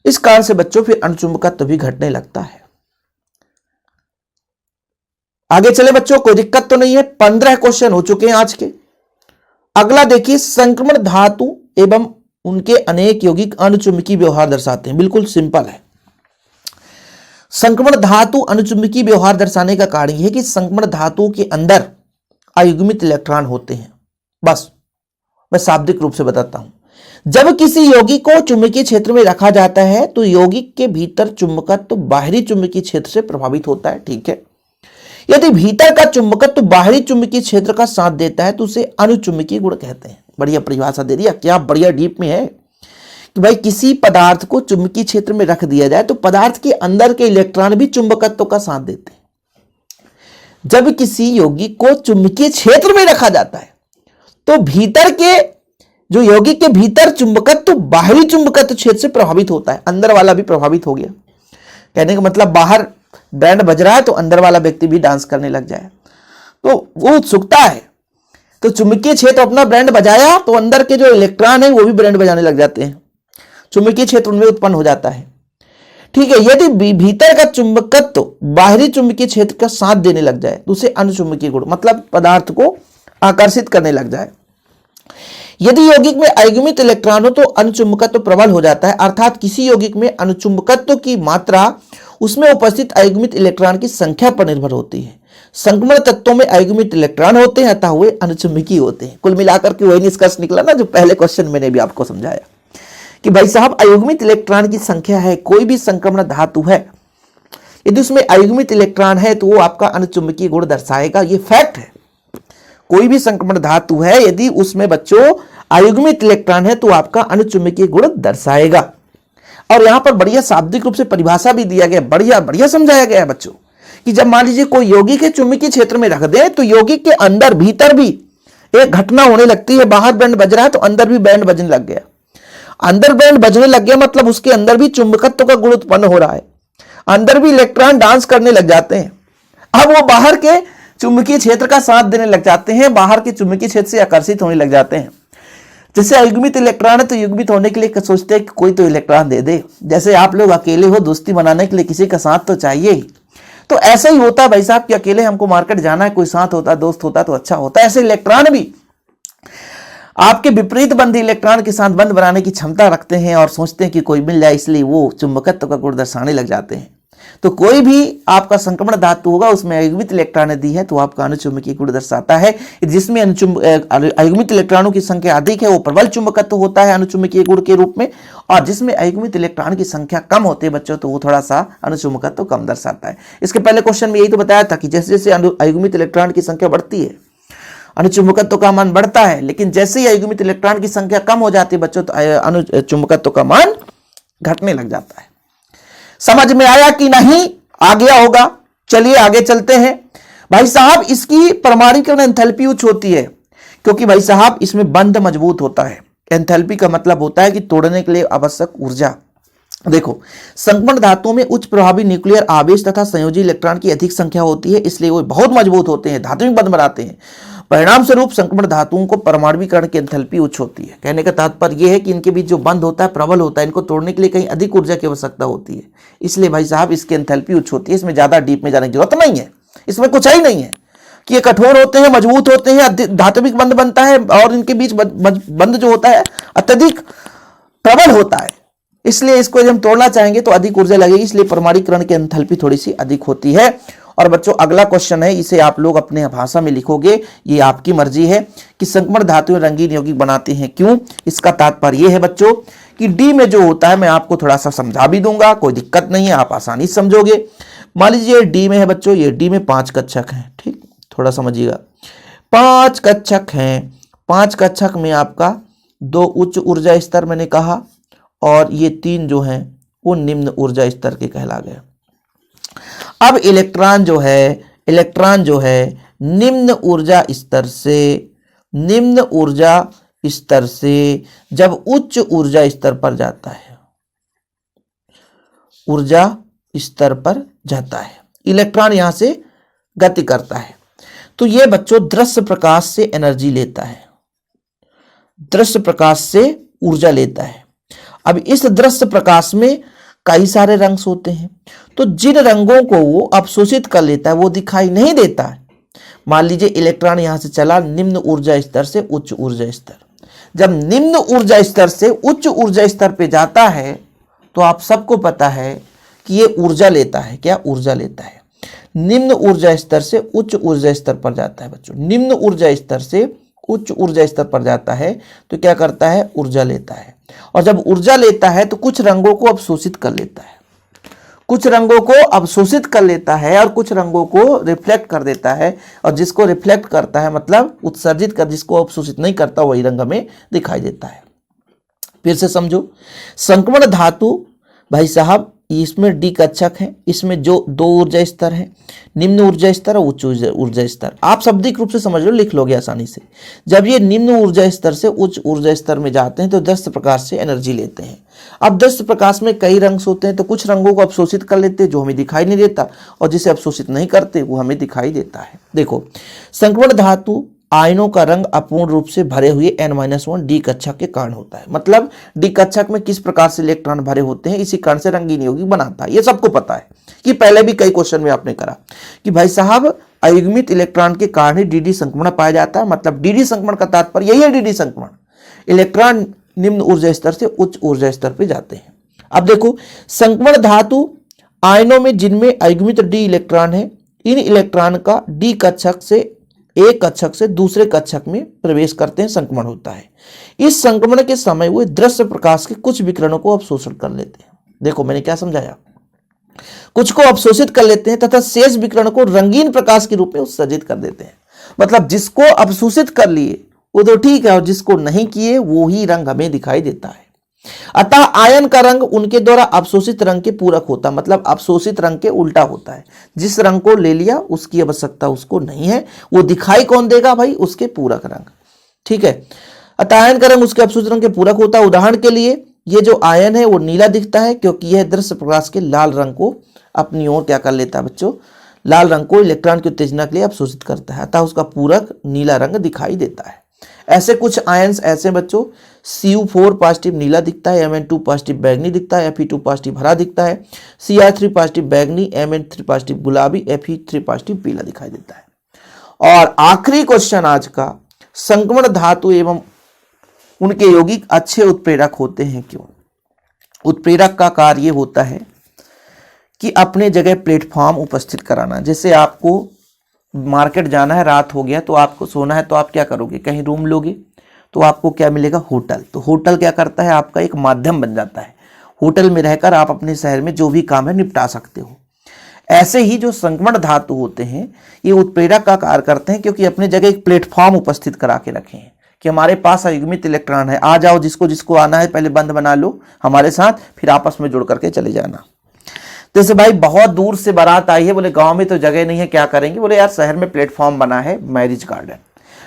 इस कारण से बच्चों फिर अणुचुंबकत्व भी घटने लगता है। आगे चले बच्चों, कोई दिक्कत तो नहीं है। 15 क्वेश्चन हो चुके हैं आज के। अगला देखिए, संक्रमण धातु एवं उनके अनेक यौगिक अणुचुंबकीय व्यवहार दर्शाते हैं। बिल्कुल सिंपल है। संक्रमण धातु अणुचुंबकीय व्यवहार दर्शाने का कारण यह है कि संक्रमण धातु के अंदर अयुग्मित इलेक्ट्रॉन होते हैं। बस मैं शाब्दिक रूप से बताता हूं। जब किसी यौगिक को चुंबकीय क्षेत्र में रखा जाता है तो यौगिक के भीतर चुंबकत्व तो बाहरी चुंबकीय क्षेत्र से प्रभावित होता है। ठीक है, यदि भीतर का चुंबकत्व तो बाहरी चुंबकीय क्षेत्र का साथ देता है तो उसे अणुचुंबकीय गुण कहते हैं। बढ़िया परिभाषा दे दिया, क्या बढ़िया डीप में है कि भाई किसी पदार्थ को चुंबकीय क्षेत्र में रख दिया जाए तो पदार्थ के अंदर के इलेक्ट्रॉन भी चुंबकत्व का साथ देते हैं। जब किसी यौगिक को चुंबकीय क्षेत्र में रखा जाता है तो भीतर के जो यौगिक के भीतर चुंबकत्व तो बाहरी चुंबकत्व क्षेत्र से प्रभावित होता है, अंदर वाला भी प्रभावित हो गया। कहने का मतलब बाहर बैंड बज रहा है तो अंदर वाला व्यक्ति भी डांस करने लग जाए, तो वो उत्सुकता है। तो चुंबकीय क्षेत्र अपना बैंड बजाया तो अंदर के जो इलेक्ट्रॉन है वो भी बैंड बजाने लग जाते हैं, चुंबकीय क्षेत्र उनमें उत्पन्न हो जाता है। ठीक है, यदि भीतर का चुंबकत्व तो बाहरी चुंबकीय क्षेत्र का साथ देने लग जाए तो उसे अणुचुंबकीय गुण मतलब पदार्थ को आकर्षित करने लग जाए। यदि यौगिक में अयुग्मित इलेक्ट्रॉन हो तो अणुचुंबकत्व प्रबल हो जाता है, अर्थात किसी यौगिक में अणुचुंबकत्व की मात्रा उसमें उपस्थित अयुग्मित इलेक्ट्रॉन की संख्या पर निर्भर होती है। संक्रमण तत्वों में अयुग्मित इलेक्ट्रॉन होते हैं अतः वे अणुचुंबकीय होते हैं। कुल मिलाकर के वही निष्कर्ष निकला ना जो पहले क्वेश्चन मैंने भी आपको समझाया कि भाई साहब अयुग्मित इलेक्ट्रॉन की संख्या है, कोई भी संक्रमण धातु है यदि उसमें अयुग्मित इलेक्ट्रॉन है तो वो आपका अणुचुंबकीय गुण दर्शाएगा। ये फैक्ट है। कोई भी संक्रमण धातु है यदि उसमें बच्चों अयुग्मित इलेक्ट्रॉन है तो आपका अणुचुंबकीय गुण दर्शाएगा। और यहां पर बढ़िया शाब्दिक रूप से परिभाषा भी दिया गया, बढ़िया बढ़िया समझाया गया है बच्चों कि जब मान लीजिए कोई यौगिक के चुंबकीय क्षेत्र में रख दे तो यौगिक के अंदर भीतर भी एक घटना होने लगती है। बाहर बैंड बज रहा है तो अंदर भी बैंड बजने लग गया, अंदर बैंड बजने लग गया मतलब उसके अंदर भी चुंबकत्व का गुण उत्पन्न हो रहा है, अंदर भी इलेक्ट्रॉन डांस करने लग जाते हैं। अब वो बाहर के चुंबकीय क्षेत्र का साथ देने लग जाते हैं, बाहर के चुंबकीय क्षेत्र से आकर्षित होने लग जाते हैं। जैसे अयुग्मित इलेक्ट्रॉन है तो युग्मित होने के लिए सोचते हैं कि कोई तो इलेक्ट्रॉन दे दे। जैसे आप लोग अकेले हो, दोस्ती बनाने के लिए किसी का साथ तो चाहिए ही। तो ऐसा ही होता है भाई साहब कि अकेले हमको मार्केट जाना है, कोई साथ होता, दोस्त होता तो अच्छा होता। ऐसे इलेक्ट्रॉन भी आपके विपरीत बंधी इलेक्ट्रॉन के साथ बंध बनाने की क्षमता रखते हैं और सोचते हैं कि कोई मिल जाए, इसलिए वो चुंबकत्व का गुण दर्शाने लग जाते हैं। तो कोई भी आपका संक्रमण धातु होगा उसमें अयुग्मित इलेक्ट्रॉन दी है तो आपका अणुचुंबकीय गुण दर्शाता है। जिसमें अयुग्मित इलेक्ट्रॉनों की संख्या अधिक है वो प्रबल चुंबकत्व होता है अणुचुंबकीय गुण के रूप में, और जिसमें अयुग्मित इलेक्ट्रॉन की संख्या कम होती है बच्चों तो वो थोड़ा सा अणुचुंबकत्व कम दर्शाता है। इसके पहले क्वेश्चन में यही तो बताया था कि जैसे जैसे अयुग्मित इलेक्ट्रॉन की संख्या बढ़ती है अणुचुंबकत्व का मान बढ़ता है, लेकिन जैसे ही अयुग्मित इलेक्ट्रॉन की संख्या कम हो जाती है बच्चों तो अणुचुंबकत्व का मान घटने लग जाता है। समझ में आया कि नहीं? आ गया होगा। चलिए आगे चलते हैं। भाई साहब इसकी परमाणुकरण एंथैल्पी उच्च होती है क्योंकि भाई साहब इसमें बंध मजबूत होता है। एंथैल्पी का मतलब होता है कि तोड़ने के लिए आवश्यक ऊर्जा। देखो, संक्रमण धातुओं में उच्च प्रभावी न्यूक्लियर आवेश तथा संयोजी इलेक्ट्रॉन की अधिक संख्या होती है, इसलिए वो बहुत मजबूत होते हैं, धात्विक बंध बनाते हैं। परिणाम स्वरूप संक्रमण धातुओं को परमाणुकरण की एंथैल्पी उच्च होती है। कहने का तात्पर्य यह है कि इनके बीच जो बंध होता है प्रबल होता है, इनको तोड़ने के लिए कहीं अधिक ऊर्जा की आवश्यकता होती है, इसलिए भाई साहब इसकी एंथैल्पी उच्च होती है। इसमें ज्यादा डीप में जाने की जरूरत नहीं है, इसमें कुछ ही नहीं है कि ये कठोर होते हैं, मजबूत होते हैं, धात्विक बंध बनता है और इनके बीच बंध जो होता है अत्यधिक प्रबल होता है, इसलिए इसको जब हम तोड़ना चाहेंगे तो अधिक ऊर्जा लगेगी, इसलिए परमाणुकरण की एंथैल्पी थोड़ी सी अधिक होती है। और बच्चों अगला क्वेश्चन है, इसे आप लोग अपने भाषा में लिखोगे, ये आपकी मर्जी है कि संक्रमण धातुएं रंगीन यौगिक बनाती हैं क्यों। इसका तात्पर्य ये है बच्चों कि डी में जो होता है, मैं आपको थोड़ा सा समझा भी दूंगा, कोई दिक्कत नहीं है, आप आसानी से समझोगे। मान लीजिए डी में है बच्चों, ये डी में 5 कक्षक हैं, ठीक, थोड़ा समझिएगा, 5 कक्षक हैं। 5 कक्षक में आपका 2 उच्च ऊर्जा स्तर मैंने कहा, और ये 3 जो हैं वो निम्न ऊर्जा स्तर के कहला गए। अब इलेक्ट्रॉन जो है निम्न ऊर्जा स्तर से जब उच्च ऊर्जा स्तर पर जाता है, इलेक्ट्रॉन यहां से गति करता है, तो ये बच्चों दृश्य प्रकाश से एनर्जी लेता है, दृश्य प्रकाश से ऊर्जा लेता है। अब इस दृश्य प्रकाश में कई सारे रंग होते हैं, तो जिन रंगों को वो अवशोषित कर लेता है वो दिखाई नहीं देता है। मान लीजिए इलेक्ट्रॉन यहां से चला निम्न ऊर्जा स्तर से उच्च ऊर्जा स्तर, जब निम्न ऊर्जा स्तर से उच्च ऊर्जा स्तर पे जाता है तो आप सबको पता है कि ये ऊर्जा लेता है। क्या ऊर्जा लेता है? निम्न ऊर्जा स्तर से उच्च ऊर्जा स्तर पर जाता है बच्चों, निम्न ऊर्जा स्तर से उच्च ऊर्जा स्तर पर जाता है तो क्या करता है? ऊर्जा लेता है। और जब ऊर्जा लेता है तो कुछ रंगों को अवशोषित कर लेता है, कुछ रंगों को अवशोषित कर लेता है और कुछ रंगों को रिफ्लेक्ट कर देता है। और जिसको रिफ्लेक्ट करता है मतलब उत्सर्जित कर, जिसको अवशोषित नहीं करता वही रंग हमें दिखाई देता है। फिर से समझो, संक्रमण धातु भाई साहब इसमें डी कक्षक है, इसमें जो 2 ऊर्जा स्तर है, निम्न ऊर्जा स्तर और उच्च ऊर्जा स्तर। आप शाब्दिक रूप से समझ लो, लिख लोगे आसानी से। जब ये निम्न ऊर्जा स्तर से उच्च ऊर्जा स्तर में जाते हैं तो दृश्य प्रकाश से एनर्जी लेते हैं। अब दृश्य प्रकाश में कई रंग होते हैं, तो कुछ रंगों को अवशोषित कर लेते हैं जो हमें दिखाई नहीं देता, और जिसे अवशोषित नहीं करते वो हमें दिखाई देता है। देखो, संक्रमण धातु आयनों का रंग अपूर्ण रूप से भरे हुए n-1 डी कक्षक के कारण होता है। मतलब डी कक्षक में किस प्रकार से इलेक्ट्रॉन भरे होते हैं, इसी कारण से रंगीन यौगिक बनाता है। ये सबको पता है कि पहले भी कई क्वेश्चन में आपने करा कि भाई साहब अयुग्मित इलेक्ट्रॉन के कारण ही डी संक्रमण पाया जाता है। मतलब डी संक्रमण का तात्पर्य यही है, डी संक्रमण, इलेक्ट्रॉन निम्न ऊर्जा स्तर से उच्च ऊर्जा स्तर पर जाते हैं। अब देखो, संक्रमण धातु आयनों में जिनमें अयुग्मित डी इलेक्ट्रॉन है, इन इलेक्ट्रॉन का डी कक्षक से एक कक्षक से दूसरे कक्षक में प्रवेश करते हैं, संक्रमण होता है। इस संक्रमण के समय वे दृश्य प्रकाश के कुछ विकिरणों को अवशोषण कर लेते हैं। देखो मैंने क्या समझाया, कुछ को अवशोषित कर लेते हैं तथा शेष विकिरण को रंगीन प्रकाश के रूप में उत्सर्जित कर देते हैं। मतलब जिसको अवशोषित कर लिए वो तो ठीक है, और जिसको नहीं किए वो ही रंग हमें दिखाई देता है। अतः आयन का रंग उनके द्वारा अवशोषित रंग के पूरक होता है। मतलब अवशोषित रंग के उल्टा होता है। जिस रंग को ले लिया उसकी आवश्यकता उसको नहीं है, वो दिखाई कौन देगा भाई? उसके पूरक रंग। ठीक है, अतः आयन का रंग उसके अवशोषित रंग के पूरक होता है। उदाहरण के लिए ये जो आयन है वो नीला दिखता है क्योंकि यह दृश्य प्रकाश के लाल रंग को अपनी ओर क्या कर लेता है बच्चों? लाल रंग को इलेक्ट्रॉन की उत्तेजना के लिए अवशोषित करता है, अतः उसका पूरक नीला रंग दिखाई देता है। ऐसे कुछ आयन्स ऐसे बच्चों, Cu4 पॉजिटिव नीला दिखता है, Mn2 पॉजिटिव बैगनी दिखता है, Fe2 पॉजिटिव हरा दिखता है, Cr3 पॉजिटिव बैगनी, Mn3 पॉजिटिव गुलाबी, Fe3 पॉजिटिव पीला दिखाई देता है। और आखिरी क्वेश्चन आज का, संक्रमण धातु एवं उनके यौगिक अच्छे उत्प्रेरक होते हैं क्यों? उत्प्रेरक का कार्य होता है कि अपने जगह प्लेटफॉर्म उपस्थित कराना। जैसे आपको मार्केट जाना है, रात हो गया तो आपको सोना है, तो आप क्या करोगे? कहीं रूम लोगे तो आपको क्या मिलेगा? होटल। तो होटल क्या करता है? आपका एक माध्यम बन जाता है। होटल में रहकर आप अपने शहर में जो भी काम है निपटा सकते हो। ऐसे ही जो संक्रमण धातु होते हैं ये उत्प्रेरक का कार्य करते हैं, क्योंकि अपने जगह एक प्लेटफॉर्म उपस्थित करा के रखे हैं कि हमारे पास अयुग्मित इलेक्ट्रॉन है, आ जाओ, जिसको जिसको आना है पहले बंध बना लो हमारे साथ, फिर आपस में जुड़ करके चले जाना। जैसे भाई बहुत दूर से बारात आई है, बोले गांव में तो जगह नहीं है, क्या करेंगे? बोले यार शहर में प्लेटफॉर्म बना है मैरिज गार्डन।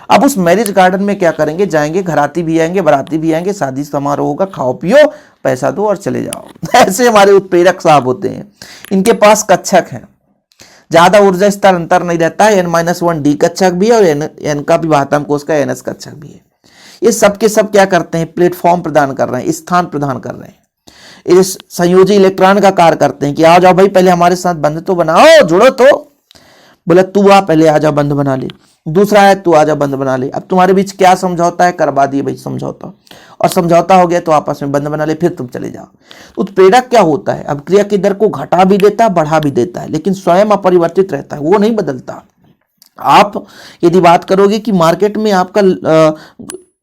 अब उस मैरिज गार्डन में क्या करेंगे? जाएंगे, घराती भी आएंगे, बाराती भी आएंगे, शादी समारोह होगा, खाओ पियो, पैसा दो और चले जाओ। ऐसे हमारे उत्प्रेरक साहब होते हैं। इनके पास कक्षक हैं, ज्यादा ऊर्जा स्तर अंतर नहीं रहता है। n-1 डी कक्षक भी है और n का भी वाहतम कोष का ns कक्षक भी है। ये सब के सब क्या करते हैं? प्लेटफॉर्म प्रदान कर रहे हैं, स्थान प्रदान कर रहे हैं। इस संयोजी इलेक्ट्रॉन का कार्य करते हैं कि आ जाओ भाई, पहले हमारे साथ बंध तो बनाओ, जुड़ो तो। बोला तू आ, पहले आ जा, बंध बना ले। दूसरा है तू आजा बंद बना ले। अब तुम्हारे बीच क्या समझौता है, करवा दिए भाई समझौता, और समझौता हो गया तो आपस में बंद बना ले, फिर तुम चले जाओ। उत्प्रेरक क्या होता है, अब क्रिया की दर को घटा भी देता है बढ़ा भी देता है, लेकिन स्वयं अपरिवर्तित रहता है, वो नहीं बदलता। आप यदि बात करोगे कि मार्केट में आपका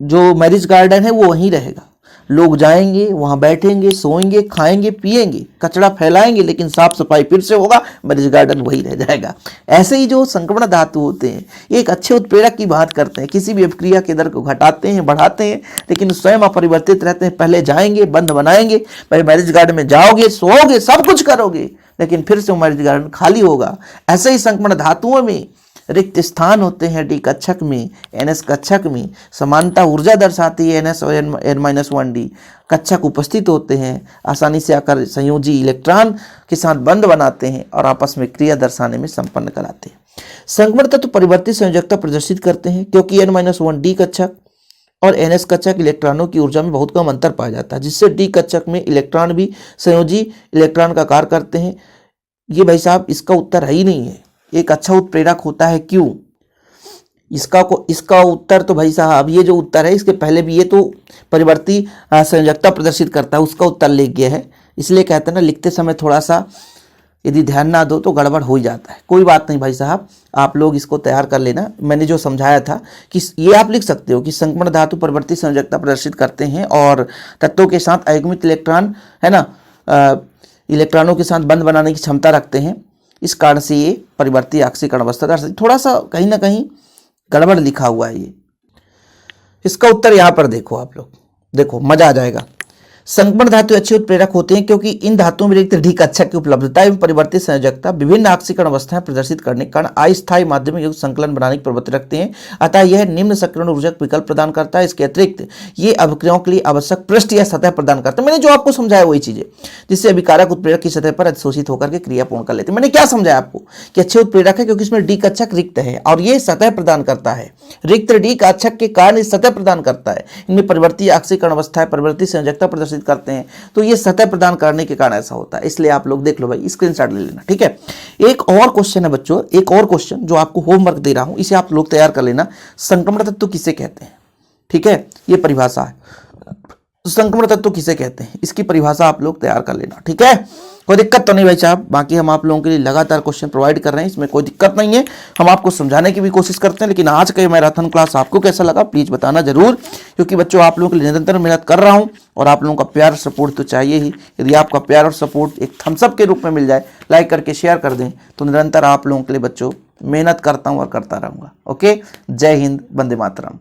जो मैरिज गार्डन है वो वहीं रहेगा, लोग जाएंगे वहां बैठेंगे सोएंगे खाएंगे पिएंगे, कचरा फैलाएंगे, लेकिन साफ सफाई फिर से होगा, मैरिज गार्डन वही रह जाएगा। ऐसे ही जो संक्रमण धातु होते हैं ये एक अच्छे उत्प्रेरक की बात करते हैं, किसी भी अभिक्रिया के दर को घटाते हैं बढ़ाते हैं, लेकिन स्वयं अपरिवर्तित रहते हैं। पहले जाएंगे बंद बनाएंगे, पहले मैरिज गार्डन में जाओगे सोओगे सब कुछ करोगे, लेकिन फिर से मैरिज गार्डन खाली होगा। ऐसे ही संक्रमण धातुओं में रिक्त स्थान होते हैं डी कक्षक में, एनएस कक्षक में समानता ऊर्जा दर्शाती है, एनएस और n-1d कक्षक उपस्थित होते हैं, आसानी से आकर संयोजी इलेक्ट्रॉन के साथ बंध बनाते हैं और आपस में क्रिया दर्शाने में संपन्न कराते हैं। संक्रमण तत्व परिवर्तित संयोजकता प्रदर्शित करते हैं क्योंकि n-1d कक्षक और एनएस कक्षक इलेक्ट्रॉनों की ऊर्जा में बहुत कम अंतर पाया जाता है, जिससे डी कक्षक में इलेक्ट्रॉन भी संयोजी इलेक्ट्रॉन का कार्य करते हैं। ये भाई साहब इसका उत्तर है ही नहीं है, एक अच्छा उत्प्रेरक होता है क्यों, इसका उत्तर तो भाई साहब ये जो उत्तर है इसके पहले भी ये तो परिवर्ती संयोजकता प्रदर्शित करता है, उसका उत्तर लिख गया है। इसलिए कहते हैं ना लिखते समय थोड़ा सा यदि ध्यान ना दो तो गड़बड़ हो जाता है। कोई बात नहीं भाई साहब, आप लोग इसको तैयार कर लेना। मैंने जो समझाया था कि ये आप लिख सकते हो कि संक्रमण धातु परिवर्ती संयोजकता प्रदर्शित करते हैं और तत्वों के साथ अयुग्मित इलेक्ट्रॉन है ना इलेक्ट्रॉनों के साथ बंध बनाने की क्षमता रखते हैं, इस कारण से ये परिवर्ती आक्सीकरण अवस्था दर्शाती। थोड़ा सा कहीं ना कहीं गड़बड़ लिखा हुआ है ये। इसका उत्तर यहां पर देखो, आप लोग देखो मजा आ जाएगा। संक्रमण धातु अच्छे उत्प्रेरक होते हैं क्योंकि इन धातुओं में रिक्त डी कक्षक की उपलब्धता एवं परिवर्तित संयोजकता विभिन्न आक्सीकरण अवस्थाएं प्रदर्शित करने के कारण अस्थायी माध्यमिक युग्म संकलन बनाने की प्रवृत्ति रखते हैं। अतः यह निम्न संक्रमण ऊर्जा विकल्प प्रदान करता है। इसके अतिरिक्त ये अभिक्रियाओं के लिए आवश्यक पृष्ठ या सतह प्रदान करता है। मैंने जो आपको समझाया वही चीजें, जिससे अभिकारक उत्प्रेरक की सतह पर अधिशोषित होकर के क्रिया पूर्ण कर लेते हैं। मैंने क्या समझाया आपको कि अच्छे उत्प्रेरक है क्योंकि इसमें डी कक्षक रिक्त है और ये सतह प्रदान करता है, रिक्त डी कक्षक के कारण सतह प्रदान करता है। इनमें परिवर्ती आक्सीकरण अवस्थाएं परिवर्ती संयोजकता प्रदर्शित करते हैं, तो ये सतह प्रदान करने के कारण ऐसा होता है। इसलिए आप लोग देख लो भाई, स्क्रीनशॉट ले लेना, ठीक है। एक और क्वेश्चन है बच्चों, एक और क्वेश्चन जो आपको होमवर्क दे रहा हूं, इसे आप लोग तैयार कर लेना। संक्रमण तत्व किसे कहते हैं, ठीक है, ये परिभाषा है। संक्रमण तत्व किसे कहते हैं इसकी परिभाषा आप लोग तैयार कर लेना, ठीक है। कोई दिक्कत तो नहीं भाई साहब, बाकी हम आप लोगों के लिए लगातार क्वेश्चन प्रोवाइड कर रहे हैं, इसमें कोई दिक्कत नहीं है। हम आपको समझाने की भी कोशिश करते हैं। लेकिन आज का ये मैराथन क्लास आपको कैसा लगा प्लीज बताना जरूर, क्योंकि बच्चों आप लोगों के लिए निरंतर मेहनत कर रहा हूं और आप लोगों का प्यार सपोर्ट तो चाहिए ही। यदि आपका प्यार और सपोर्ट एक थम्सअप के रूप में मिल जाए, लाइक करके शेयर कर दें, तो निरंतर आप लोगों के लिए बच्चों मेहनत करता हूं और करता रहूंगा। ओके, जय हिंद, वंदे मातरम।